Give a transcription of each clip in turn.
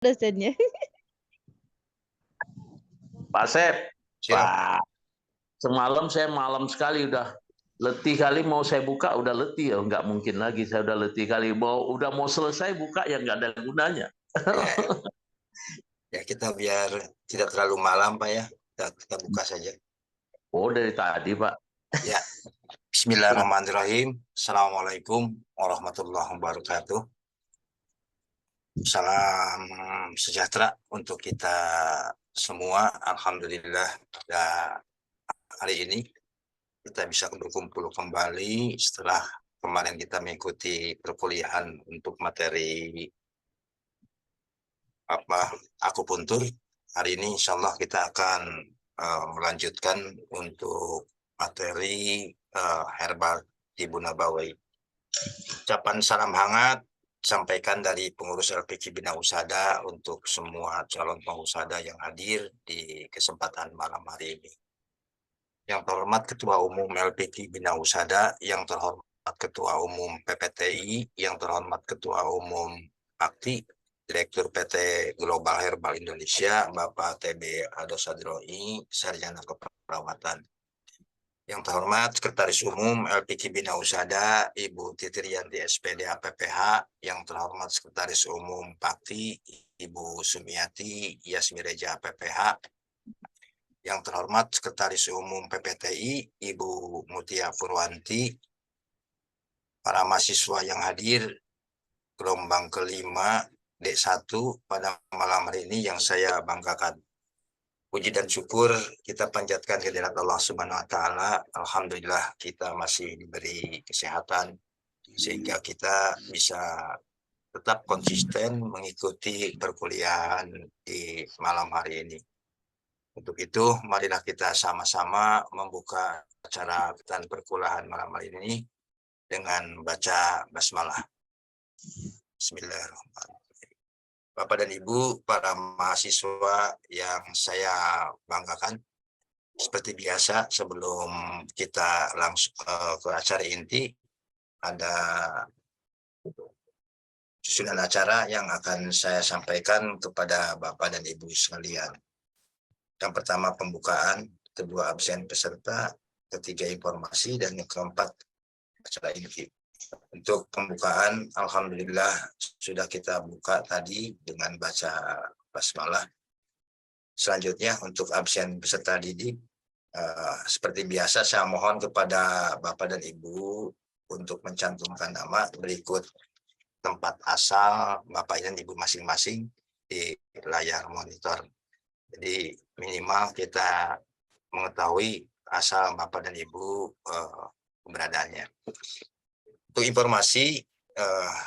dosennya. Pak Sep, Siap. Pak, semalam saya malam sekali udah letih kali, mau saya buka udah letih ya, nggak mungkin lagi saya udah letih kali, udah mau selesai buka ya nggak ada gunanya. Ya kita biar tidak terlalu malam Pak ya, kita buka saja. Oh dari tadi Pak. Ya, Bismillahirrahmanirrahim. Assalamualaikum warahmatullahi wabarakatuh. Salam sejahtera untuk kita semua. Alhamdulillah pada hari ini kita bisa berkumpul kembali setelah kemarin kita mengikuti perkuliahan untuk materi akupuntur. Hari ini insya Allah kita akan melanjutkan untuk materi herbal Ibu Nabawi. Ucapan salam hangat sampaikan dari pengurus LPK Bina Usada untuk semua calon pengusada yang hadir di kesempatan malam hari ini. Yang terhormat Ketua Umum LPK Bina Usada, yang terhormat Ketua Umum PPTI, yang terhormat Ketua Umum AKTI, Direktur PT Global Herbal Indonesia, Bapak TB Ado Sadroi, Sarjana Keperawatan. Yang terhormat Sekretaris Umum LPK Bina Usada, Ibu Titirianti SPD APPH, yang terhormat Sekretaris Umum PAKTI, Ibu Sumiati Yasmireja APPH, yang terhormat Sekretaris Umum PPTI, Ibu Mutia Purwanti, para mahasiswa yang hadir gelombang kelima D1 pada malam hari ini yang saya banggakan. Puji dan syukur kita panjatkan kehadirat Allah Subhanahu wa taala. Alhamdulillah kita masih diberi kesehatan sehingga kita bisa tetap konsisten mengikuti perkuliahan di malam hari ini. Untuk itu marilah kita sama-sama membuka acara dan perkuliahan malam hari ini dengan baca basmalah. Bismillahirrahmanirrahim. Bapak dan Ibu, para mahasiswa yang saya banggakan, seperti biasa sebelum kita langsung ke acara inti, ada susunan acara yang akan saya sampaikan kepada Bapak dan Ibu sekalian. Yang pertama pembukaan, kedua absen peserta, ketiga informasi, dan yang keempat acara inti. Untuk pembukaan, alhamdulillah sudah kita buka tadi dengan baca basmalah. Selanjutnya untuk absen peserta didik, seperti biasa saya mohon kepada Bapak dan Ibu untuk mencantumkan nama berikut tempat asal Bapak dan Ibu masing-masing di layar monitor. Jadi minimal kita mengetahui asal Bapak dan Ibu keberadaannya. Untuk informasi,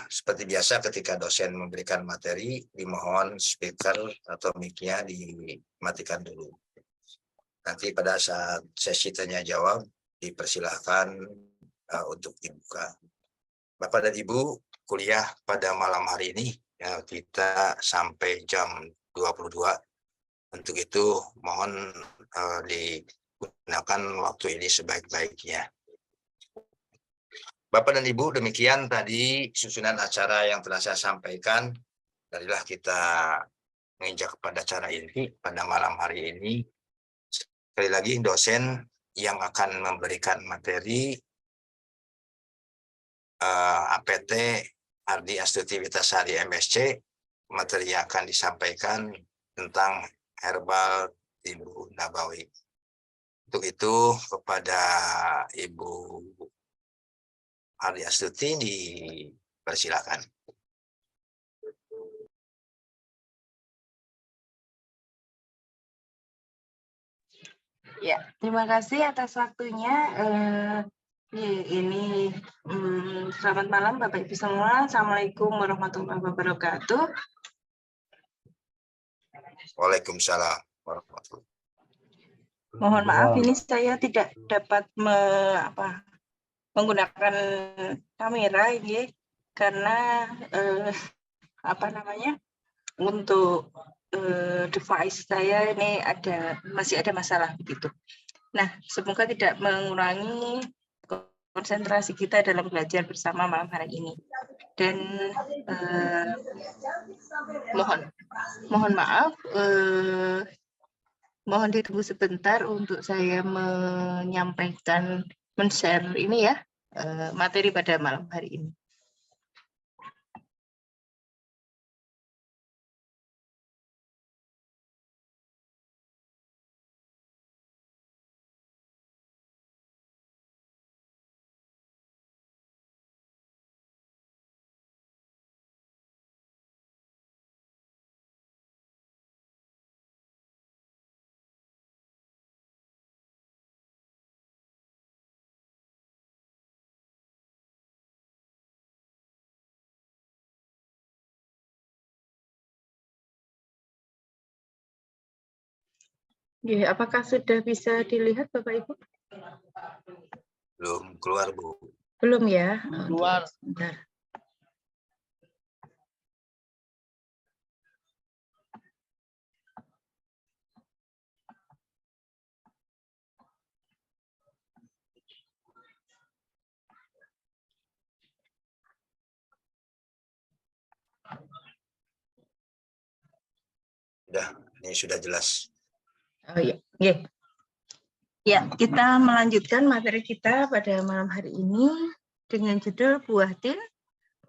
seperti biasa ketika dosen memberikan materi, dimohon speaker atau mic-nya dimatikan dulu. Nanti pada saat sesi tanya jawab, dipersilahkan untuk dibuka. Bapak dan Ibu, kuliah pada malam hari ini kita sampai jam 22. Untuk itu mohon digunakan waktu ini sebaik-baiknya. Bapak dan Ibu, demikian tadi susunan acara yang telah saya sampaikan. Marilah kita menginjak pada acara inti pada malam hari ini. Sekali lagi dosen yang akan memberikan materi APT Ardi Astuti Witasari MSc, materi yang akan disampaikan tentang herbal Ibu Nabawi. Untuk itu kepada Ibu Ardi Astuti dipersilakan. Ya, terima kasih atas waktunya. Ini selamat malam Bapak Ibu semua. Assalamualaikum warahmatullahi wabarakatuh. Waalaikumsalam warahmatullahi wabarakatuh. Mohon maaf, ini saya tidak dapat menggunakan kamera ini karena untuk device saya ini masih ada masalah begitu. Nah, semoga tidak mengurangi konsentrasi kita dalam belajar bersama malam hari ini. dan mohon maaf, mohon ditunggu sebentar untuk saya menyampaikan, men-share ini ya, materi pada malam hari ini. Apakah sudah bisa dilihat Bapak Ibu? Belum keluar, Bu. Belum ya? Keluar. Sebentar. Ini sudah jelas. Oh iya, ya, kita melanjutkan materi kita pada malam hari ini dengan judul Buah Tin,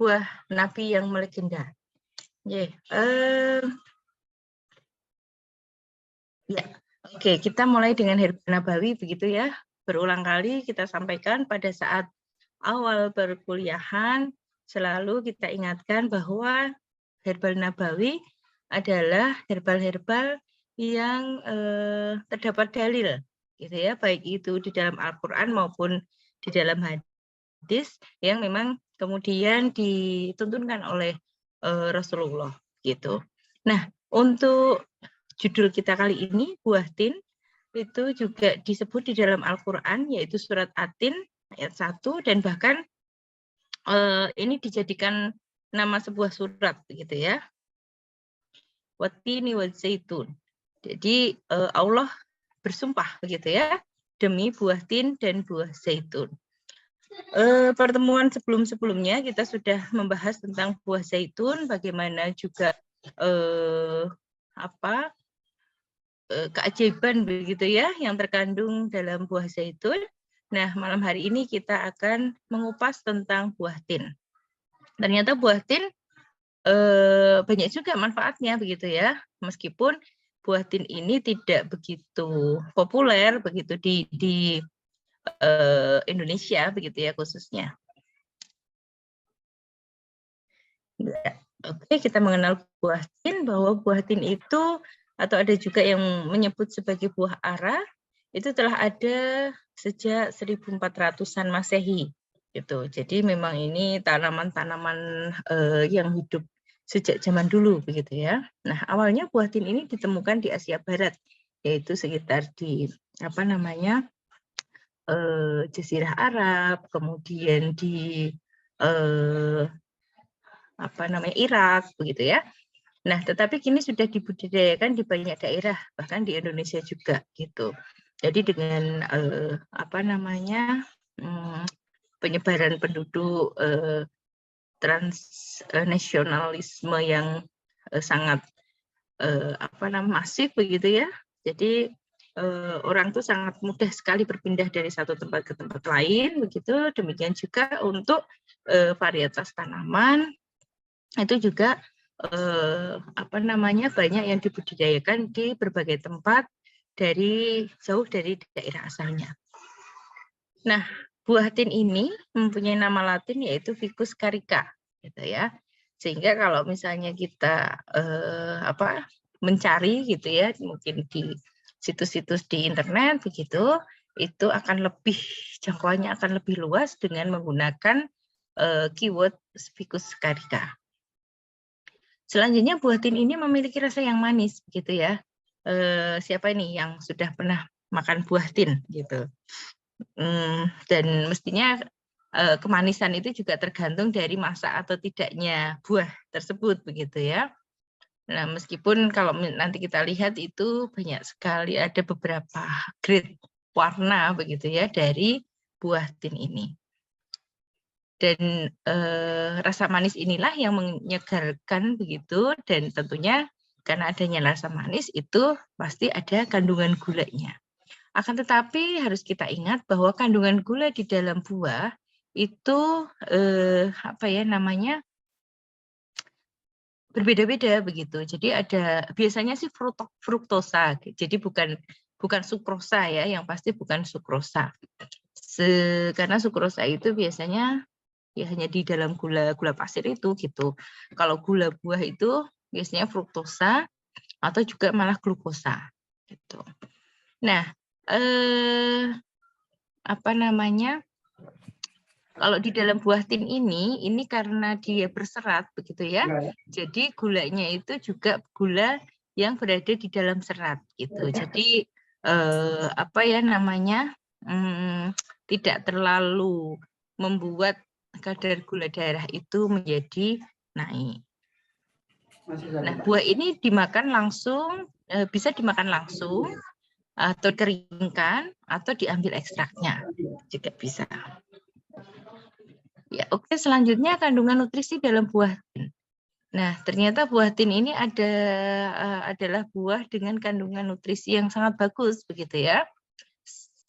Buah Nabi yang Melegenda. Oke, kita mulai dengan herbal nabawi begitu ya. Berulang kali kita sampaikan pada saat awal perkuliahan, selalu kita ingatkan bahwa herbal nabawi adalah herbal-herbal yang terdapat dalil, gitu ya, baik itu di dalam Al-Quran maupun di dalam hadis yang memang kemudian dituntunkan oleh Rasulullah, gitu. Nah, untuk judul kita kali ini, Buah Tin, itu juga disebut di dalam Al-Quran, yaitu surat At-Tin ayat 1, dan bahkan ini dijadikan nama sebuah surat, begitu ya. Wat-tini waz-zaitun. Jadi Allah bersumpah begitu ya, demi buah tin dan buah zaitun. Pertemuan sebelum-sebelumnya kita sudah membahas tentang buah zaitun, bagaimana juga keajaiban begitu ya yang terkandung dalam buah zaitun. Nah, malam hari ini kita akan mengupas tentang buah tin. Ternyata buah tin banyak juga manfaatnya begitu ya, meskipun buah tin ini tidak begitu populer begitu di Indonesia begitu ya khususnya. Oke, kita mengenal buah tin, bahwa buah tin itu, atau ada juga yang menyebut sebagai buah ara, itu telah ada sejak 1400-an Masehi gitu. Jadi memang ini tanaman-tanaman yang hidup sejak zaman dulu begitu ya. Nah, awalnya buah tin ini ditemukan di Asia Barat, yaitu sekitar di Jazirah Arab, kemudian di Irak begitu ya. Nah, tetapi kini sudah dibudidayakan di banyak daerah, bahkan di Indonesia juga gitu. Jadi dengan penyebaran penduduk transnasionalisme yang sangat masif begitu ya. Jadi orang tuh sangat mudah sekali berpindah dari satu tempat ke tempat lain begitu. Demikian juga untuk varietas tanaman itu juga banyak yang dibudidayakan di berbagai tempat jauh dari daerah asalnya. Nah, buah tin ini mempunyai nama Latin yaitu Ficus carica, gitu ya. Sehingga kalau misalnya kita mencari gitu ya, mungkin di situs-situs di internet begitu, itu akan lebih jangkauannya akan lebih luas dengan menggunakan keyword Ficus carica. Selanjutnya buah tin ini memiliki rasa yang manis begitu ya. Siapa ini yang sudah pernah makan buah tin gitu? Dan mestinya kemanisan itu juga tergantung dari masak atau tidaknya buah tersebut begitu ya. Nah, meskipun kalau nanti kita lihat itu banyak sekali, ada beberapa grade warna begitu ya dari buah tin ini. Dan rasa manis inilah yang menyegarkan begitu, dan tentunya karena adanya rasa manis itu pasti ada kandungan gulanya. Akan tetapi harus kita ingat bahwa kandungan gula di dalam buah itu berbeda-beda begitu. Jadi ada biasanya sih fruktosa, jadi bukan sukrosa ya, yang pasti bukan sukrosa. Karena sukrosa itu biasanya ya hanya di dalam gula pasir itu gitu. Kalau gula buah itu biasanya fruktosa atau juga malah glukosa gitu. Nah, kalau di dalam buah tin ini karena dia berserat begitu ya. Jadi gulanya itu juga gula yang berada di dalam serat gitu. Jadi tidak terlalu membuat kadar gula darah itu menjadi naik. Nah, buah ini dimakan langsung, bisa dimakan langsung atau dikeringkan atau diambil ekstraknya juga bisa. Ya, oke, selanjutnya kandungan nutrisi dalam buah tin. Nah, ternyata buah tin ini adalah buah dengan kandungan nutrisi yang sangat bagus begitu ya.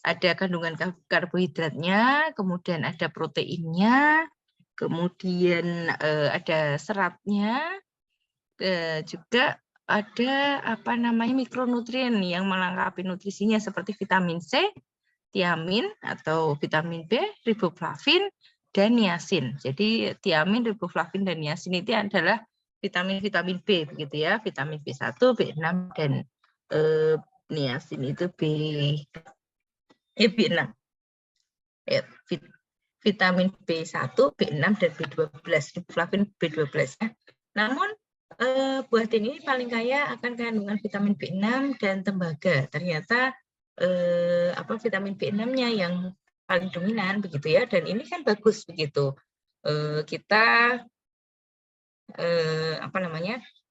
Ada kandungan karbohidratnya, kemudian ada proteinnya, kemudian ada seratnya, juga ada mikronutrien yang melengkapi nutrisinya seperti vitamin C, tiamin atau vitamin B, riboflavin, dan niacin. Jadi tiamin, riboflavin, dan niacin itu adalah vitamin-vitamin B begitu ya, vitamin B1, B6, dan niacin itu B6. Ya, vitamin B1, B6, dan B12, riboflavin B12 ya. Namun buah tin ini paling kaya akan kandungan vitamin B6 dan tembaga. Ternyata vitamin B6-nya yang paling dominan begitu ya, dan ini kan bagus begitu. Kita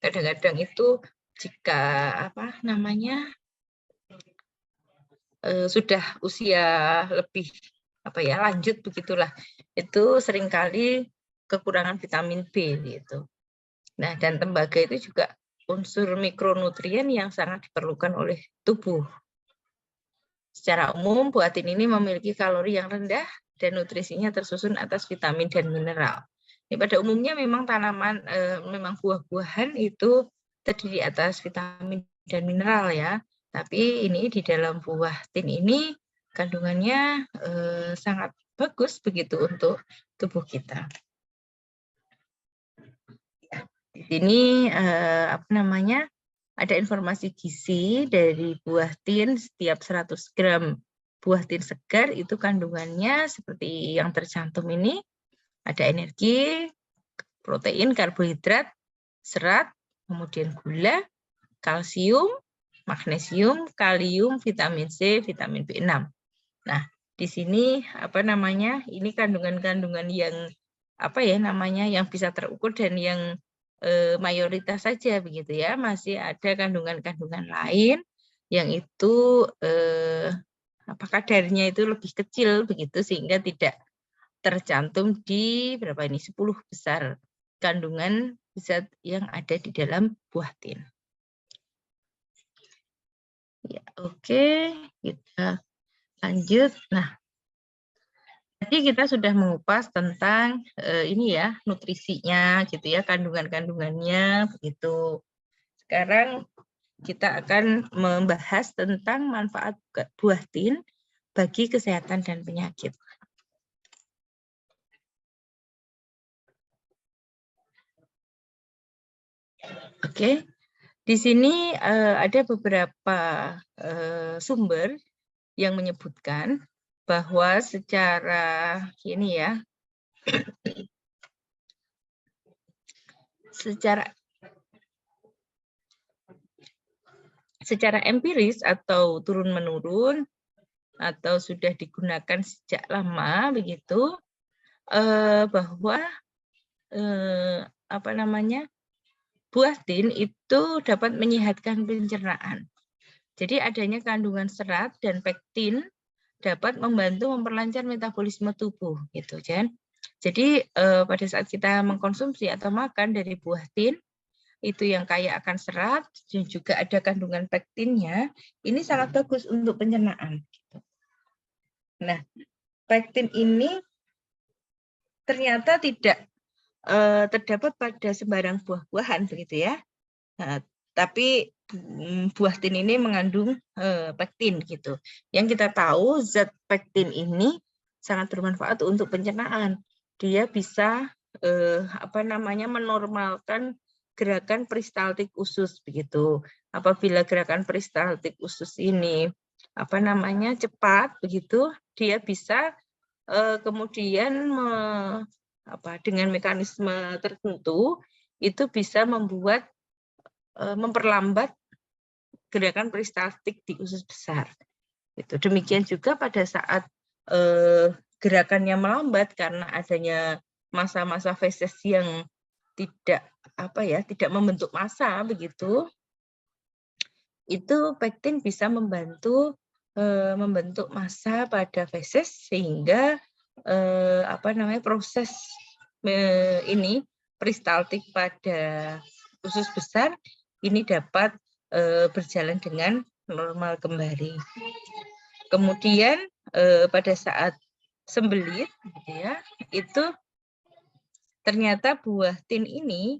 kadang-kadang itu jika sudah usia lebih lanjut begitulah, itu seringkali kekurangan vitamin B gitu. Nah, dan tembaga itu juga unsur mikronutrien yang sangat diperlukan oleh tubuh. Secara umum, buah tin ini memiliki kalori yang rendah dan nutrisinya tersusun atas vitamin dan mineral. Ini pada umumnya memang memang buah-buahan itu terdiri atas vitamin dan mineral ya. Tapi ini di dalam buah tin ini kandungannya sangat bagus begitu untuk tubuh kita. Di sini ada informasi gizi dari buah tin. Setiap 100 gram buah tin segar itu kandungannya seperti yang tercantum ini. Ada energi, protein, karbohidrat, serat, kemudian gula, kalsium, magnesium, kalium, vitamin C, vitamin B6. Nah, di sini ini kandungan-kandungan yang yang bisa terukur dan yang mayoritas saja begitu ya. Masih ada kandungan-kandungan lain yang itu kadarnya itu lebih kecil begitu, sehingga tidak tercantum di 10 besar kandungan zat yang ada di dalam buah tin. Ya, oke, kita lanjut. Nah, tadi kita sudah mengupas tentang nutrisinya gitu ya, kandungan-kandungannya begitu. Sekarang kita akan membahas tentang manfaat buah tin bagi kesehatan dan penyakit. Oke, di sini ada beberapa sumber yang menyebutkan bahwa secara empiris atau turun-menurun atau sudah digunakan sejak lama begitu, bahwa buah tin itu dapat menyehatkan pencernaan. Jadi adanya kandungan serat dan pektin dapat membantu memperlancar metabolisme tubuh gitu kan. Jadi pada saat kita mengkonsumsi atau makan dari buah tin, itu yang kaya akan serat dan juga ada kandungan pektinnya, ini sangat bagus untuk pencernaan. Nah, pektin ini ternyata tidak terdapat pada sembarang buah-buahan begitu ya. Nah, tapi buah tin ini mengandung pektin gitu. Yang kita tahu zat pektin ini sangat bermanfaat untuk pencernaan. Dia bisa menormalkan gerakan peristaltik usus begitu. Apabila gerakan peristaltik usus ini cepat begitu, dia bisa kemudian dengan mekanisme tertentu itu bisa memperlambat gerakan peristaltik di usus besar. Itu demikian juga pada saat gerakannya melambat karena adanya masa-masa feses yang tidak membentuk massa begitu, itu pektin bisa membantu membentuk massa pada feses sehingga proses ini peristaltik pada usus besar ini dapat berjalan dengan normal kembali. Kemudian pada saat sembelit, gitu ya, itu ternyata buah tin ini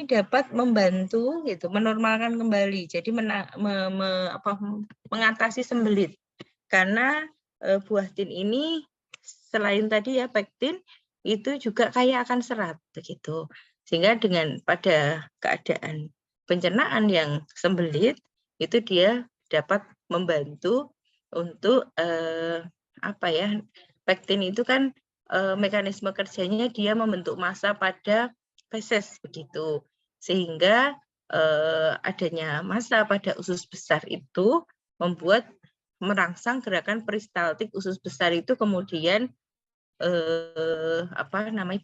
dapat membantu gitu menormalkan kembali, jadi mengatasi sembelit karena buah tin ini selain tadi ya pektin itu juga kaya akan serat begitu, sehingga pada keadaan pencernaan yang sembelit itu dia dapat membantu untuk pektin itu kan mekanisme kerjanya dia membentuk massa pada feses begitu, sehingga adanya massa pada usus besar itu membuat merangsang gerakan peristaltik usus besar itu kemudian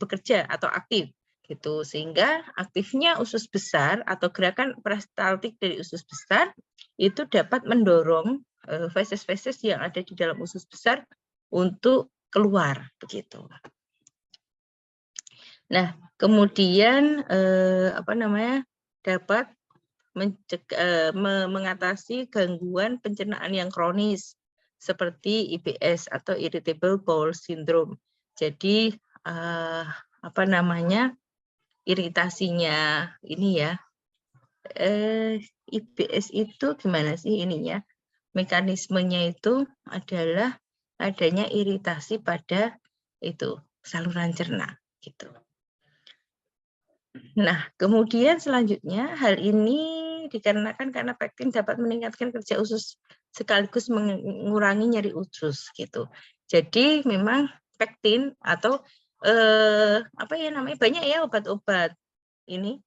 bekerja atau aktif gitu, sehingga aktifnya usus besar atau gerakan peristaltik dari usus besar itu dapat mendorong feses-feses yang ada di dalam usus besar untuk keluar begitu. Nah, kemudian dapat mengatasi gangguan pencernaan yang kronis seperti IBS atau irritable bowel syndrome. Jadi iritasinya ini ya, IBS itu gimana sih ininya? Mekanismenya itu adalah adanya iritasi pada itu saluran cerna gitu. Nah, kemudian selanjutnya hal ini dikarenakan karena pektin dapat meningkatkan kerja usus sekaligus mengurangi nyeri usus gitu. Jadi memang pektin atau banyak ya obat-obat ini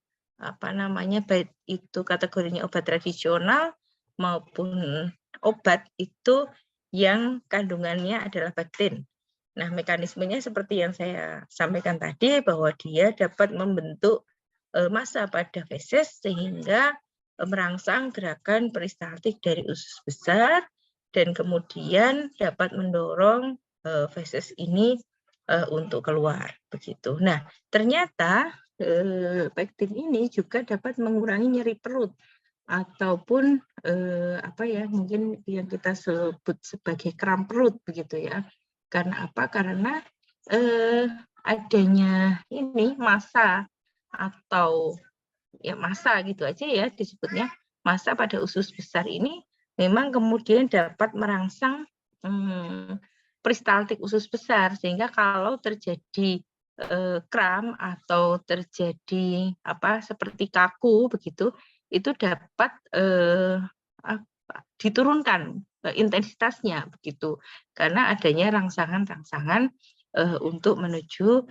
baik itu kategorinya obat tradisional maupun obat itu yang kandungannya adalah pektin. Nah, mekanismenya seperti yang saya sampaikan tadi bahwa dia dapat membentuk massa pada feses sehingga merangsang gerakan peristaltik dari usus besar dan kemudian dapat mendorong feses ini untuk keluar begitu. Nah, ternyata pektin ini juga dapat mengurangi nyeri perut ataupun mungkin yang kita sebut sebagai kram perut begitu ya. Karena apa? Karena adanya ini massa atau ya massa gitu aja ya disebutnya, massa pada usus besar ini memang kemudian dapat merangsang peristaltik usus besar, sehingga kalau terjadi kram atau terjadi seperti kaku begitu, itu dapat diturunkan intensitasnya begitu, karena adanya rangsangan-rangsangan untuk menuju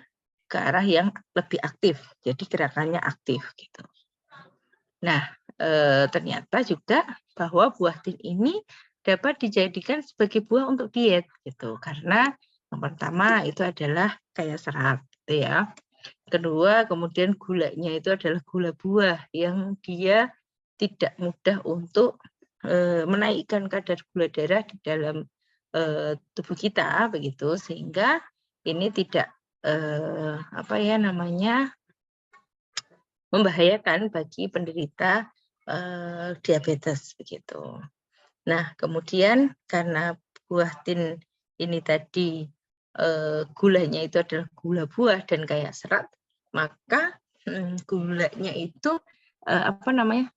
ke arah yang lebih aktif, jadi gerakannya aktif gitu. Nah, ternyata juga bahwa buah tin ini dapat dijadikan sebagai buah untuk diet gitu, karena yang pertama itu adalah kaya serat gitu ya. Kedua, kemudian gulanya itu adalah gula buah yang dia tidak mudah untuk menaikkan kadar gula darah di dalam tubuh kita begitu, sehingga ini tidak apa ya namanya, membahayakan bagi penderita diabetes begitu. Nah, kemudian karena buah tin ini tadi gulanya itu adalah gula buah dan kaya serat, maka gulanya itu apa namanya,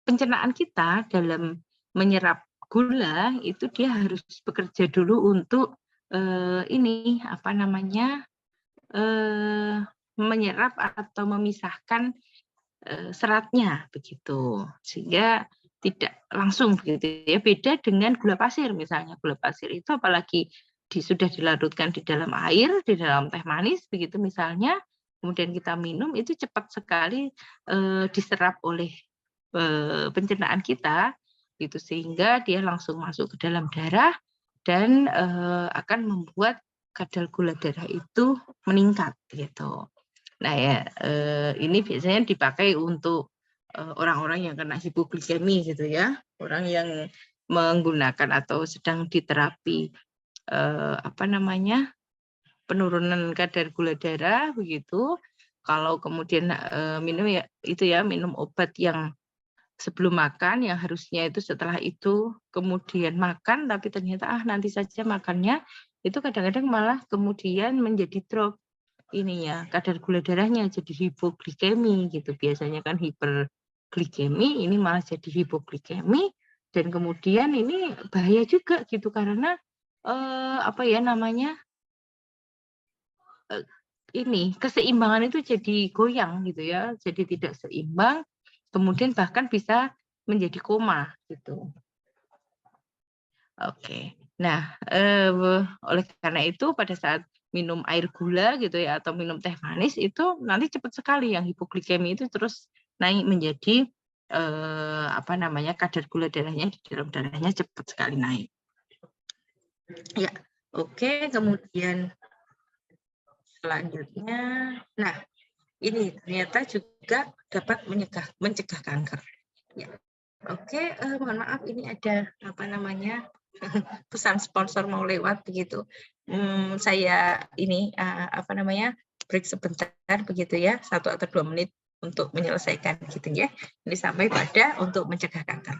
pencernaan kita dalam menyerap gula itu dia harus bekerja dulu untuk ini apa namanya, menyerap atau memisahkan seratnya begitu, sehingga tidak langsung begitu ya. Beda dengan gula pasir misalnya. Gula pasir itu apalagi sudah dilarutkan di dalam air, di dalam teh manis begitu misalnya, kemudian kita minum itu cepat sekali diserap oleh pencernaan kita gitu, sehingga dia langsung masuk ke dalam darah dan akan membuat kadar gula darah itu meningkat gitu. Nah ya, ini biasanya dipakai untuk orang-orang yang kena hipoglikemi gitu ya, orang yang menggunakan atau sedang diterapi apa namanya, penurunan kadar gula darah begitu. Kalau kemudian minum ya itu ya, minum obat yang sebelum makan, yang harusnya itu setelah itu kemudian makan, tapi ternyata nanti saja makannya, itu kadang-kadang malah kemudian menjadi drop ininya, kadar gula darahnya jadi hipoglikemi gitu. Biasanya kan hiperglikemi, ini malah jadi hipoglikemi, dan kemudian ini bahaya juga gitu karena apa ya namanya, ini keseimbangan itu jadi goyang gitu ya, jadi tidak seimbang, kemudian bahkan bisa menjadi koma gitu. Oke. Nah, oleh karena itu pada saat minum air gula gitu ya atau minum teh manis itu nanti cepat sekali yang hipoglikemi itu terus naik menjadi apa namanya, kadar gula darahnya di dalam darahnya cepat sekali naik. Ya, oke. Kemudian selanjutnya, nah ini ternyata juga dapat mencegah kanker. Ya. Oke, mohon maaf ini ada apa namanya, pesan sponsor mau lewat begitu. Saya ini apa namanya, break sebentar begitu ya, 1 atau 2 menit untuk menyelesaikan gitu ya. Ini sampai pada untuk mencegah kanker.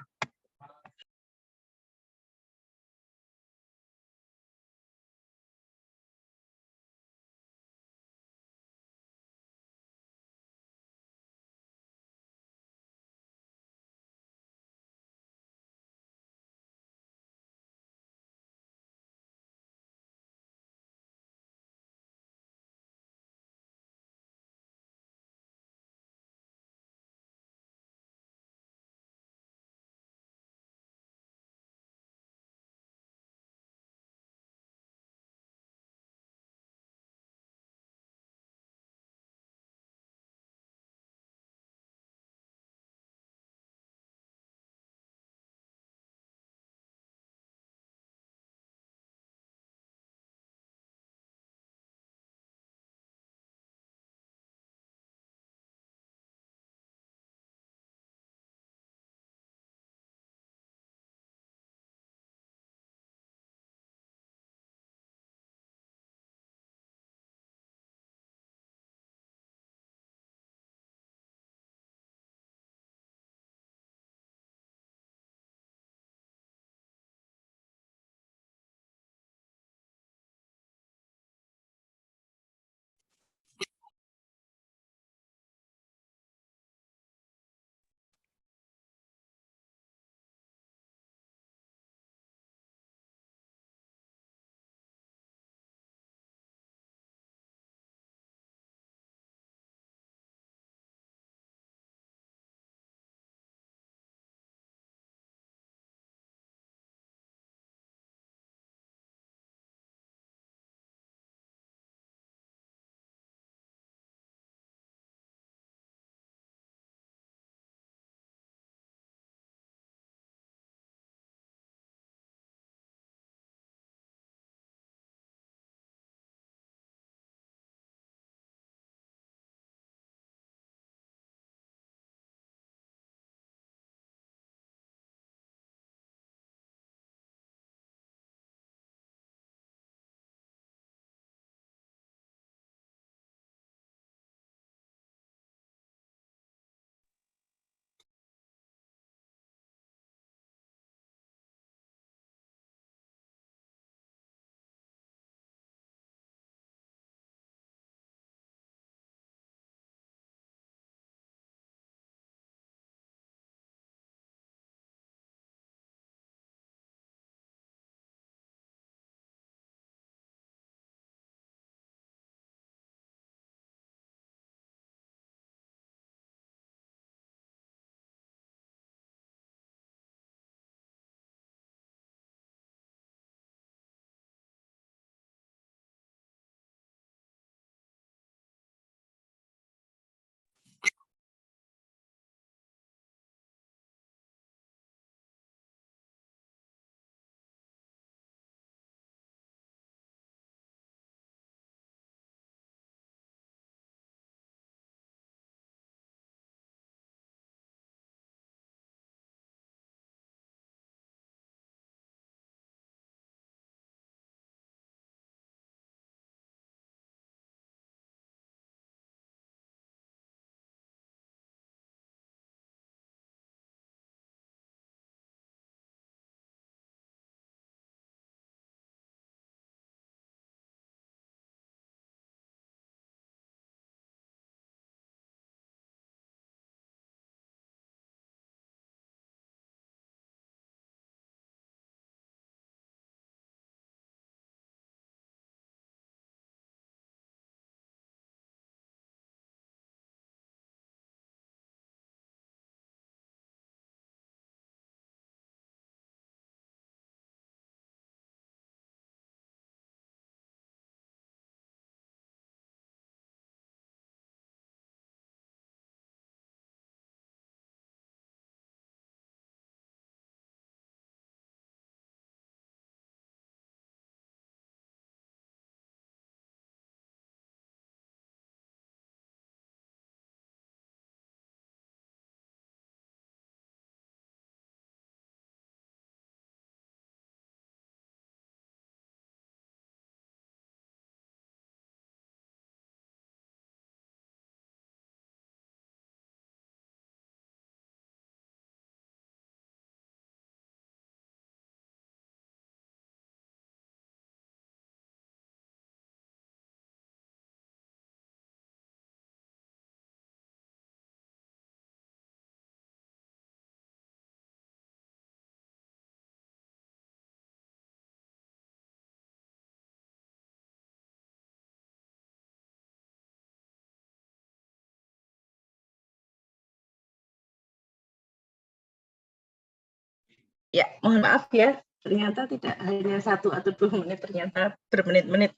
Ya, mohon maaf ya, ternyata tidak hanya 1 atau 2 menit, ternyata bermenit-menit.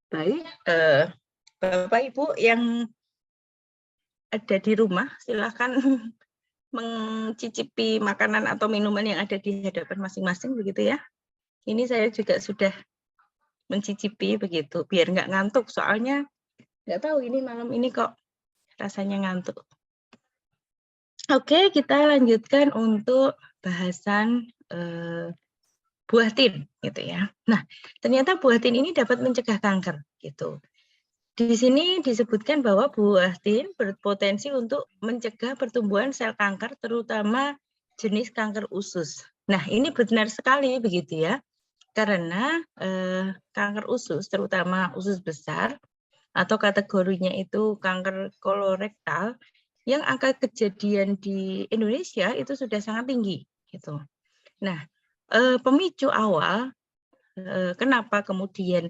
Baik, Bapak Ibu yang ada di rumah, silakan mencicipi makanan atau minuman yang ada di hadapan masing-masing begitu ya. Ini saya juga sudah mencicipi begitu, biar nggak ngantuk, soalnya nggak tahu ini malam ini kok rasanya ngantuk. Oke, kita lanjutkan untuk bahasan buah tin, gitu ya. Nah, ternyata buah tin ini dapat mencegah kanker, gitu. Di sini disebutkan bahwa buah tin berpotensi untuk mencegah pertumbuhan sel kanker, terutama jenis kanker usus. Nah, ini benar sekali begitu ya, karena kanker usus, terutama usus besar, atau kategorinya itu kanker kolorektal, yang angka kejadian di Indonesia itu sudah sangat tinggi, gitu. Nah, pemicu awal kenapa kemudian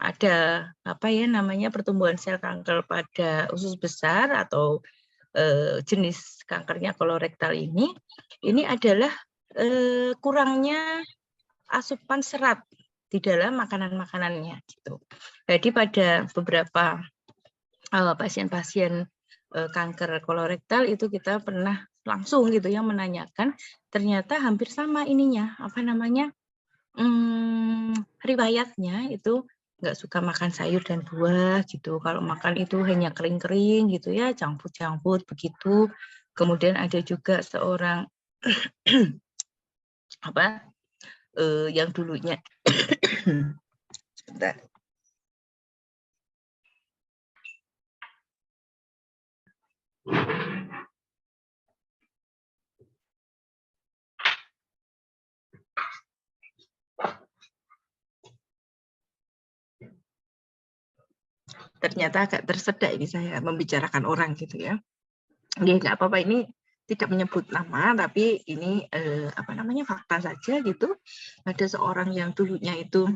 ada apa ya namanya pertumbuhan sel kanker pada usus besar atau jenis kankernya kolorektal ini adalah kurangnya asupan serat di dalam makanan-makanannya gitu. Jadi pada beberapa pasien-pasien kanker kolorektal itu kita pernah langsung gitu ya menanyakan, ternyata hampir sama ininya apa namanya riwayatnya itu nggak suka makan sayur dan buah gitu. Kalau makan itu hanya kering-kering gitu ya, junk food begitu. Kemudian ada juga seorang apa yang dulunya sebentar. Ternyata agak tersedak ini saya membicarakan orang gitu ya. Ya nggak apa-apa, ini tidak menyebut nama, tapi ini apa namanya fakta saja gitu. Ada seorang yang dulunya itu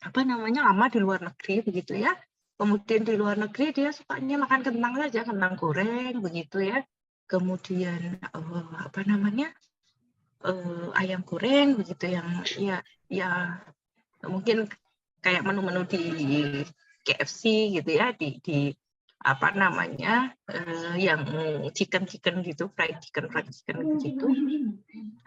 apa namanya lama di luar negeri begitu ya. Kemudian di luar negeri dia sukanya makan kentang saja, kentang goreng begitu ya. Kemudian apa namanya ayam goreng begitu yang ya mungkin kayak menu-menu di KFC gitu ya, di apa namanya yang chicken gitu, fried chicken begitu.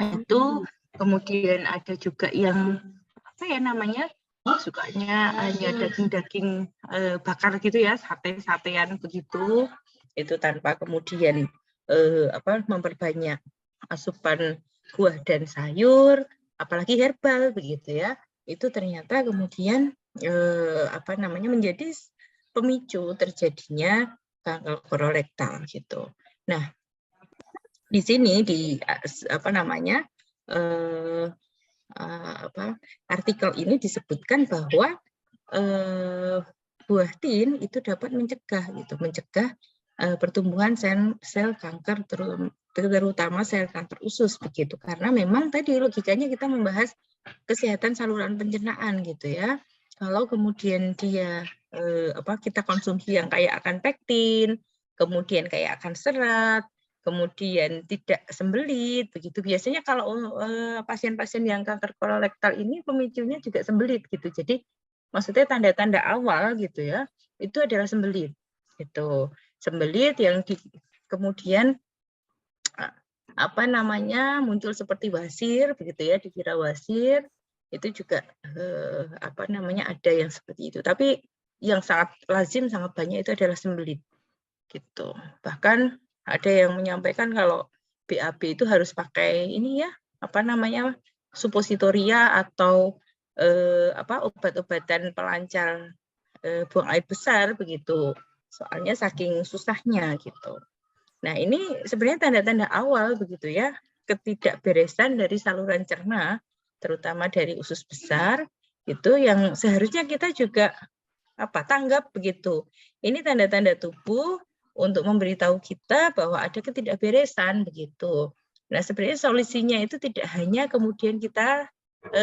Itu kemudian ada juga yang apa ya namanya sukanya hanya daging bakar gitu ya, sate-satean begitu, itu tanpa kemudian apa memperbanyak asupan buah dan sayur, apalagi herbal begitu ya. Itu ternyata kemudian apa namanya menjadi pemicu terjadinya kanker kolorektal gitu. Nah, di sini di apa namanya artikel ini disebutkan bahwa buah tin itu dapat mencegah pertumbuhan sel kanker terutama sel kanker usus begitu, karena memang tadi logikanya kita membahas kesehatan saluran pencernaan gitu ya. Kalau kemudian dia kita konsumsi yang kaya akan pektin, kemudian kaya akan serat, kemudian tidak sembelit begitu. Biasanya kalau pasien-pasien yang kanker kolorektal ini pemicunya juga sembelit gitu. Jadi maksudnya tanda-tanda awal gitu ya, itu adalah sembelit. Gitu. Sembelit yang kemudian apa namanya muncul seperti wasir begitu ya, dikira wasir. Itu juga apa namanya ada yang seperti itu. Tapi yang sangat lazim, sangat banyak itu adalah sembelit. Gitu. Bahkan ada yang menyampaikan kalau BAB itu harus pakai ini ya, apa namanya supositoria atau obat-obatan pelancar buang air besar begitu. Soalnya saking susahnya gitu. Nah, ini sebenarnya tanda-tanda awal begitu ya, ketidakberesan dari saluran cerna, terutama dari usus besar, itu yang seharusnya kita juga tanggap begitu. Ini tanda-tanda tubuh untuk memberitahu kita bahwa ada ketidakberesan begitu. Nah, sebenarnya solusinya itu tidak hanya kemudian kita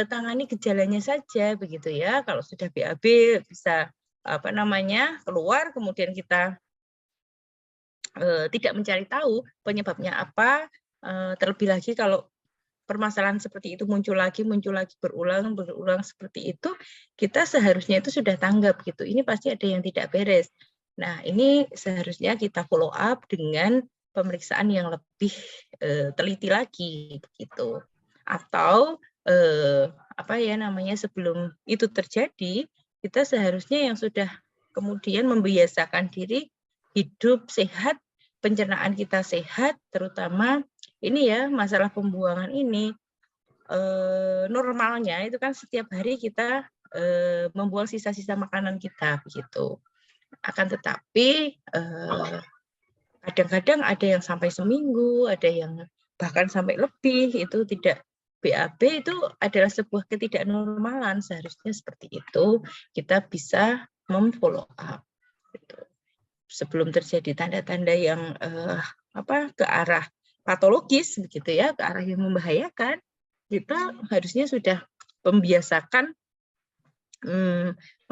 tangani gejalanya saja begitu ya. Kalau sudah BAB bisa keluar, kemudian kita tidak mencari tahu penyebabnya apa, terlebih lagi kalau permasalahan seperti itu muncul lagi, berulang seperti itu, kita seharusnya itu sudah tanggap gitu. Ini pasti ada yang tidak beres. Nah, ini seharusnya kita follow up dengan pemeriksaan yang lebih teliti lagi begitu. Atau sebelum itu terjadi, kita seharusnya yang sudah kemudian membiasakan diri hidup sehat, pencernaan kita sehat, terutama ini ya, masalah pembuangan ini, normalnya itu kan setiap hari kita membuang sisa-sisa makanan kita, begitu. Akan tetapi, kadang-kadang ada yang sampai seminggu, ada yang bahkan sampai lebih, itu tidak BAB, itu adalah sebuah ketidaknormalan. Seharusnya seperti itu, kita bisa memfollow up. Gitu. Sebelum terjadi tanda-tanda yang ke arah patologis begitu ya, ke arah yang membahayakan, kita harusnya sudah membiasakan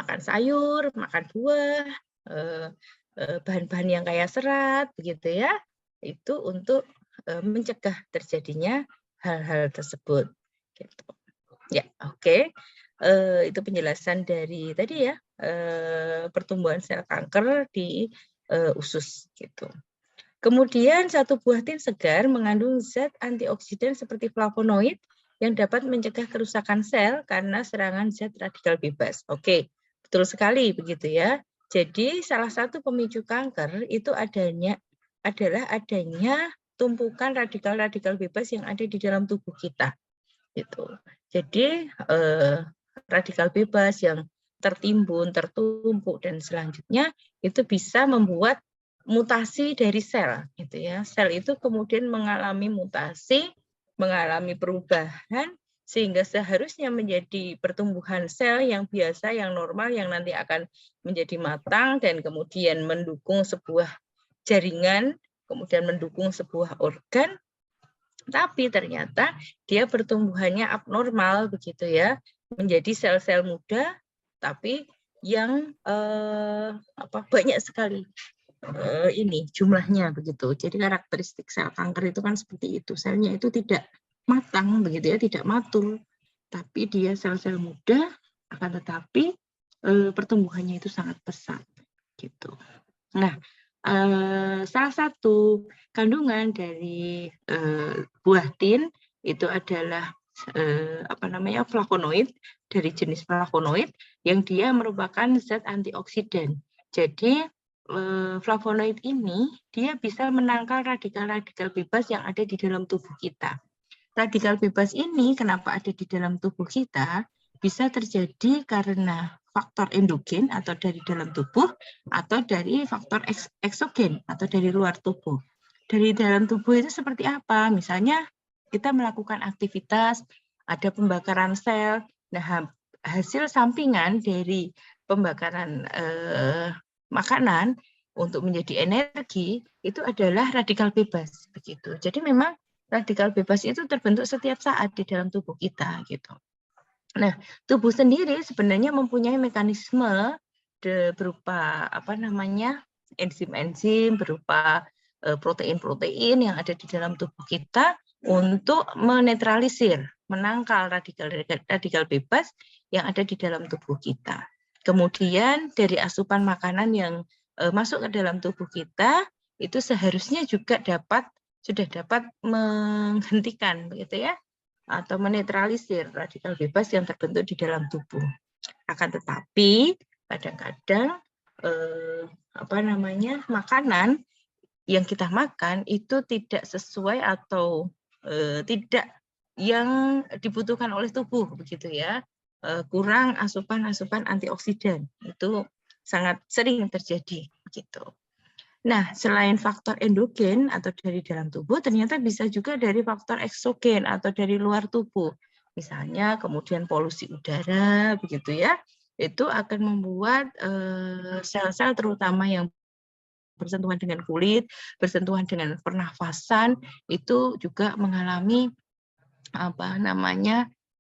makan sayur, makan buah, bahan-bahan yang kaya serat begitu ya, itu untuk mencegah terjadinya hal-hal tersebut gitu. Ya, oke. Itu penjelasan dari tadi ya, pertumbuhan sel kanker di usus gitu. Kemudian satu buah tin segar mengandung zat antioksidan seperti flavonoid yang dapat mencegah kerusakan sel karena serangan zat radikal bebas. Oke, betul sekali begitu ya. Jadi salah satu pemicu kanker itu adalah adanya tumpukan radikal-radikal bebas yang ada di dalam tubuh kita. Gitu. Jadi radikal bebas yang tertimbun, tertumpuk dan selanjutnya itu bisa membuat mutasi dari sel, gitu ya. Sel itu kemudian mengalami mutasi, mengalami perubahan, sehingga seharusnya menjadi pertumbuhan sel yang biasa, yang normal, yang nanti akan menjadi matang dan kemudian mendukung sebuah jaringan, kemudian mendukung sebuah organ. Tapi ternyata dia pertumbuhannya abnormal begitu ya, menjadi sel-sel muda, tapi yang banyak sekali ini jumlahnya begitu. Jadi karakteristik sel kanker itu kan seperti itu. Selnya itu tidak matang begitu ya, tidak matur. Tapi dia sel-sel muda, akan tetapi pertumbuhannya itu sangat pesat gitu. Nah, salah satu kandungan dari buah tin itu adalah flavonoid, dari jenis flavonoid yang dia merupakan zat antioksidan. Jadi flavonoid ini dia bisa menangkal radikal-radikal bebas yang ada di dalam tubuh kita. Radikal bebas ini kenapa ada di dalam tubuh kita? Bisa terjadi karena faktor endogen atau dari dalam tubuh atau dari faktor eksogen atau dari luar tubuh. Dari dalam tubuh itu seperti apa? Misalnya kita melakukan aktivitas, ada pembakaran sel. Nah, hasil sampingan dari pembakaran makanan untuk menjadi energi itu adalah radikal bebas begitu. Jadi memang radikal bebas itu terbentuk setiap saat di dalam tubuh kita gitu. Nah, tubuh sendiri sebenarnya mempunyai mekanisme berupa enzim-enzim, berupa protein-protein yang ada di dalam tubuh kita untuk menetralisir, menangkal radikal bebas yang ada di dalam tubuh kita. Kemudian dari asupan makanan yang masuk ke dalam tubuh kita itu seharusnya juga sudah dapat menghentikan begitu ya, atau menetralisir radikal bebas yang terbentuk di dalam tubuh. Akan tetapi kadang-kadang makanan yang kita makan itu tidak sesuai atau tidak yang dibutuhkan oleh tubuh begitu ya. Kurang asupan antioksidan itu sangat sering terjadi begitu. Nah, selain faktor endogen atau dari dalam tubuh, ternyata bisa juga dari faktor eksogen atau dari luar tubuh. Misalnya kemudian polusi udara, begitu ya, itu akan membuat sel-sel terutama yang bersentuhan dengan kulit, bersentuhan dengan pernafasan, itu juga mengalami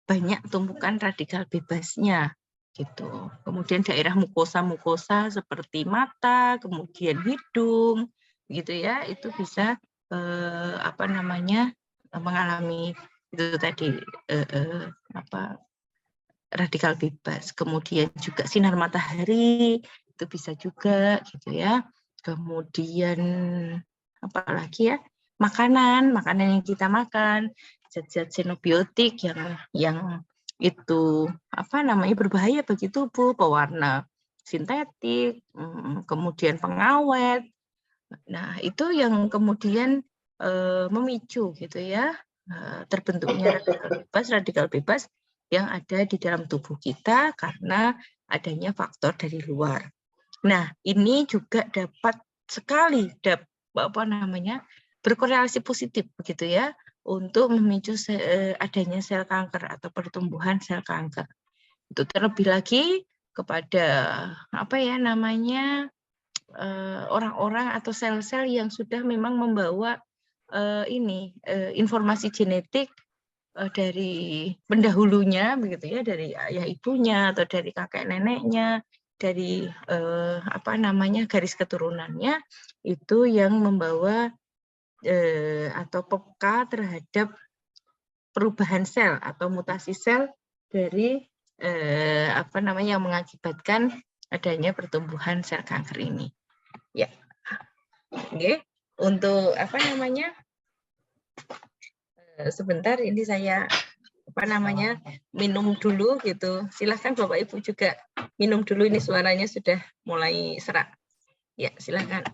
banyak tumpukan radikal bebasnya. Gitu. Kemudian daerah mukosa seperti mata, kemudian hidung, gitu ya, itu bisa apa namanya mengalami itu tadi radikal bebas. Kemudian juga sinar matahari itu bisa juga gitu ya. Kemudian apalagi ya, makanan yang kita makan, zat-zat xenobiotik yang itu apa namanya berbahaya bagi tubuh, pewarna sintetik, kemudian pengawet. Nah, itu yang kemudian memicu gitu ya terbentuknya radikal bebas yang ada di dalam tubuh kita karena adanya faktor dari luar. Nah, ini juga dapat sekali berkorelasi positif begitu ya untuk memicu adanya sel kanker atau pertumbuhan sel kanker. Itu terlebih lagi kepada orang-orang atau sel-sel yang sudah memang membawa informasi genetik dari pendahulunya begitu ya, dari ayah ibunya atau dari kakek neneknya, dari garis keturunannya itu yang membawa atau peka terhadap perubahan sel atau mutasi sel dari yang mengakibatkan adanya pertumbuhan sel kanker ini. Ya. Oke, untuk sebentar ini saya minum dulu gitu. Silahkan Bapak Ibu juga minum dulu, ini suaranya sudah mulai serak. Ya, silahkan.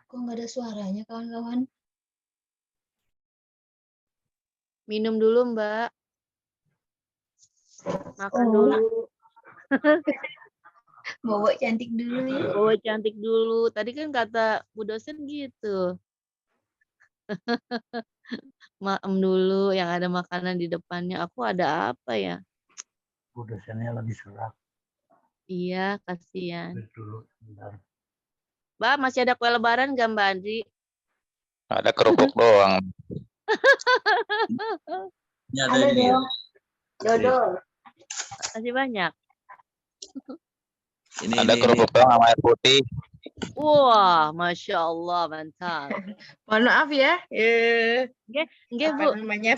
Kok nggak ada suaranya, kawan-kawan? Minum dulu, Mbak. Makan dulu. Bobo cantik dulu nih. Bobo cantik dulu. Tadi kan kata Bu dosen gitu. Maem dulu, yang ada makanan di depannya. Aku ada apa ya? Bu dosennya lagi serak. Iya, kasihan. Dulu, bentar. Mbak, masih ada kue lebaran nggak, Mbak Andri? Ada kerupuk doang. Ada dong. Dodol. Masih banyak. Ada kerupuk doang sama air putih. Wah, Masya Allah, mantap. Mohon maaf ya, Nggih, Bu. banyak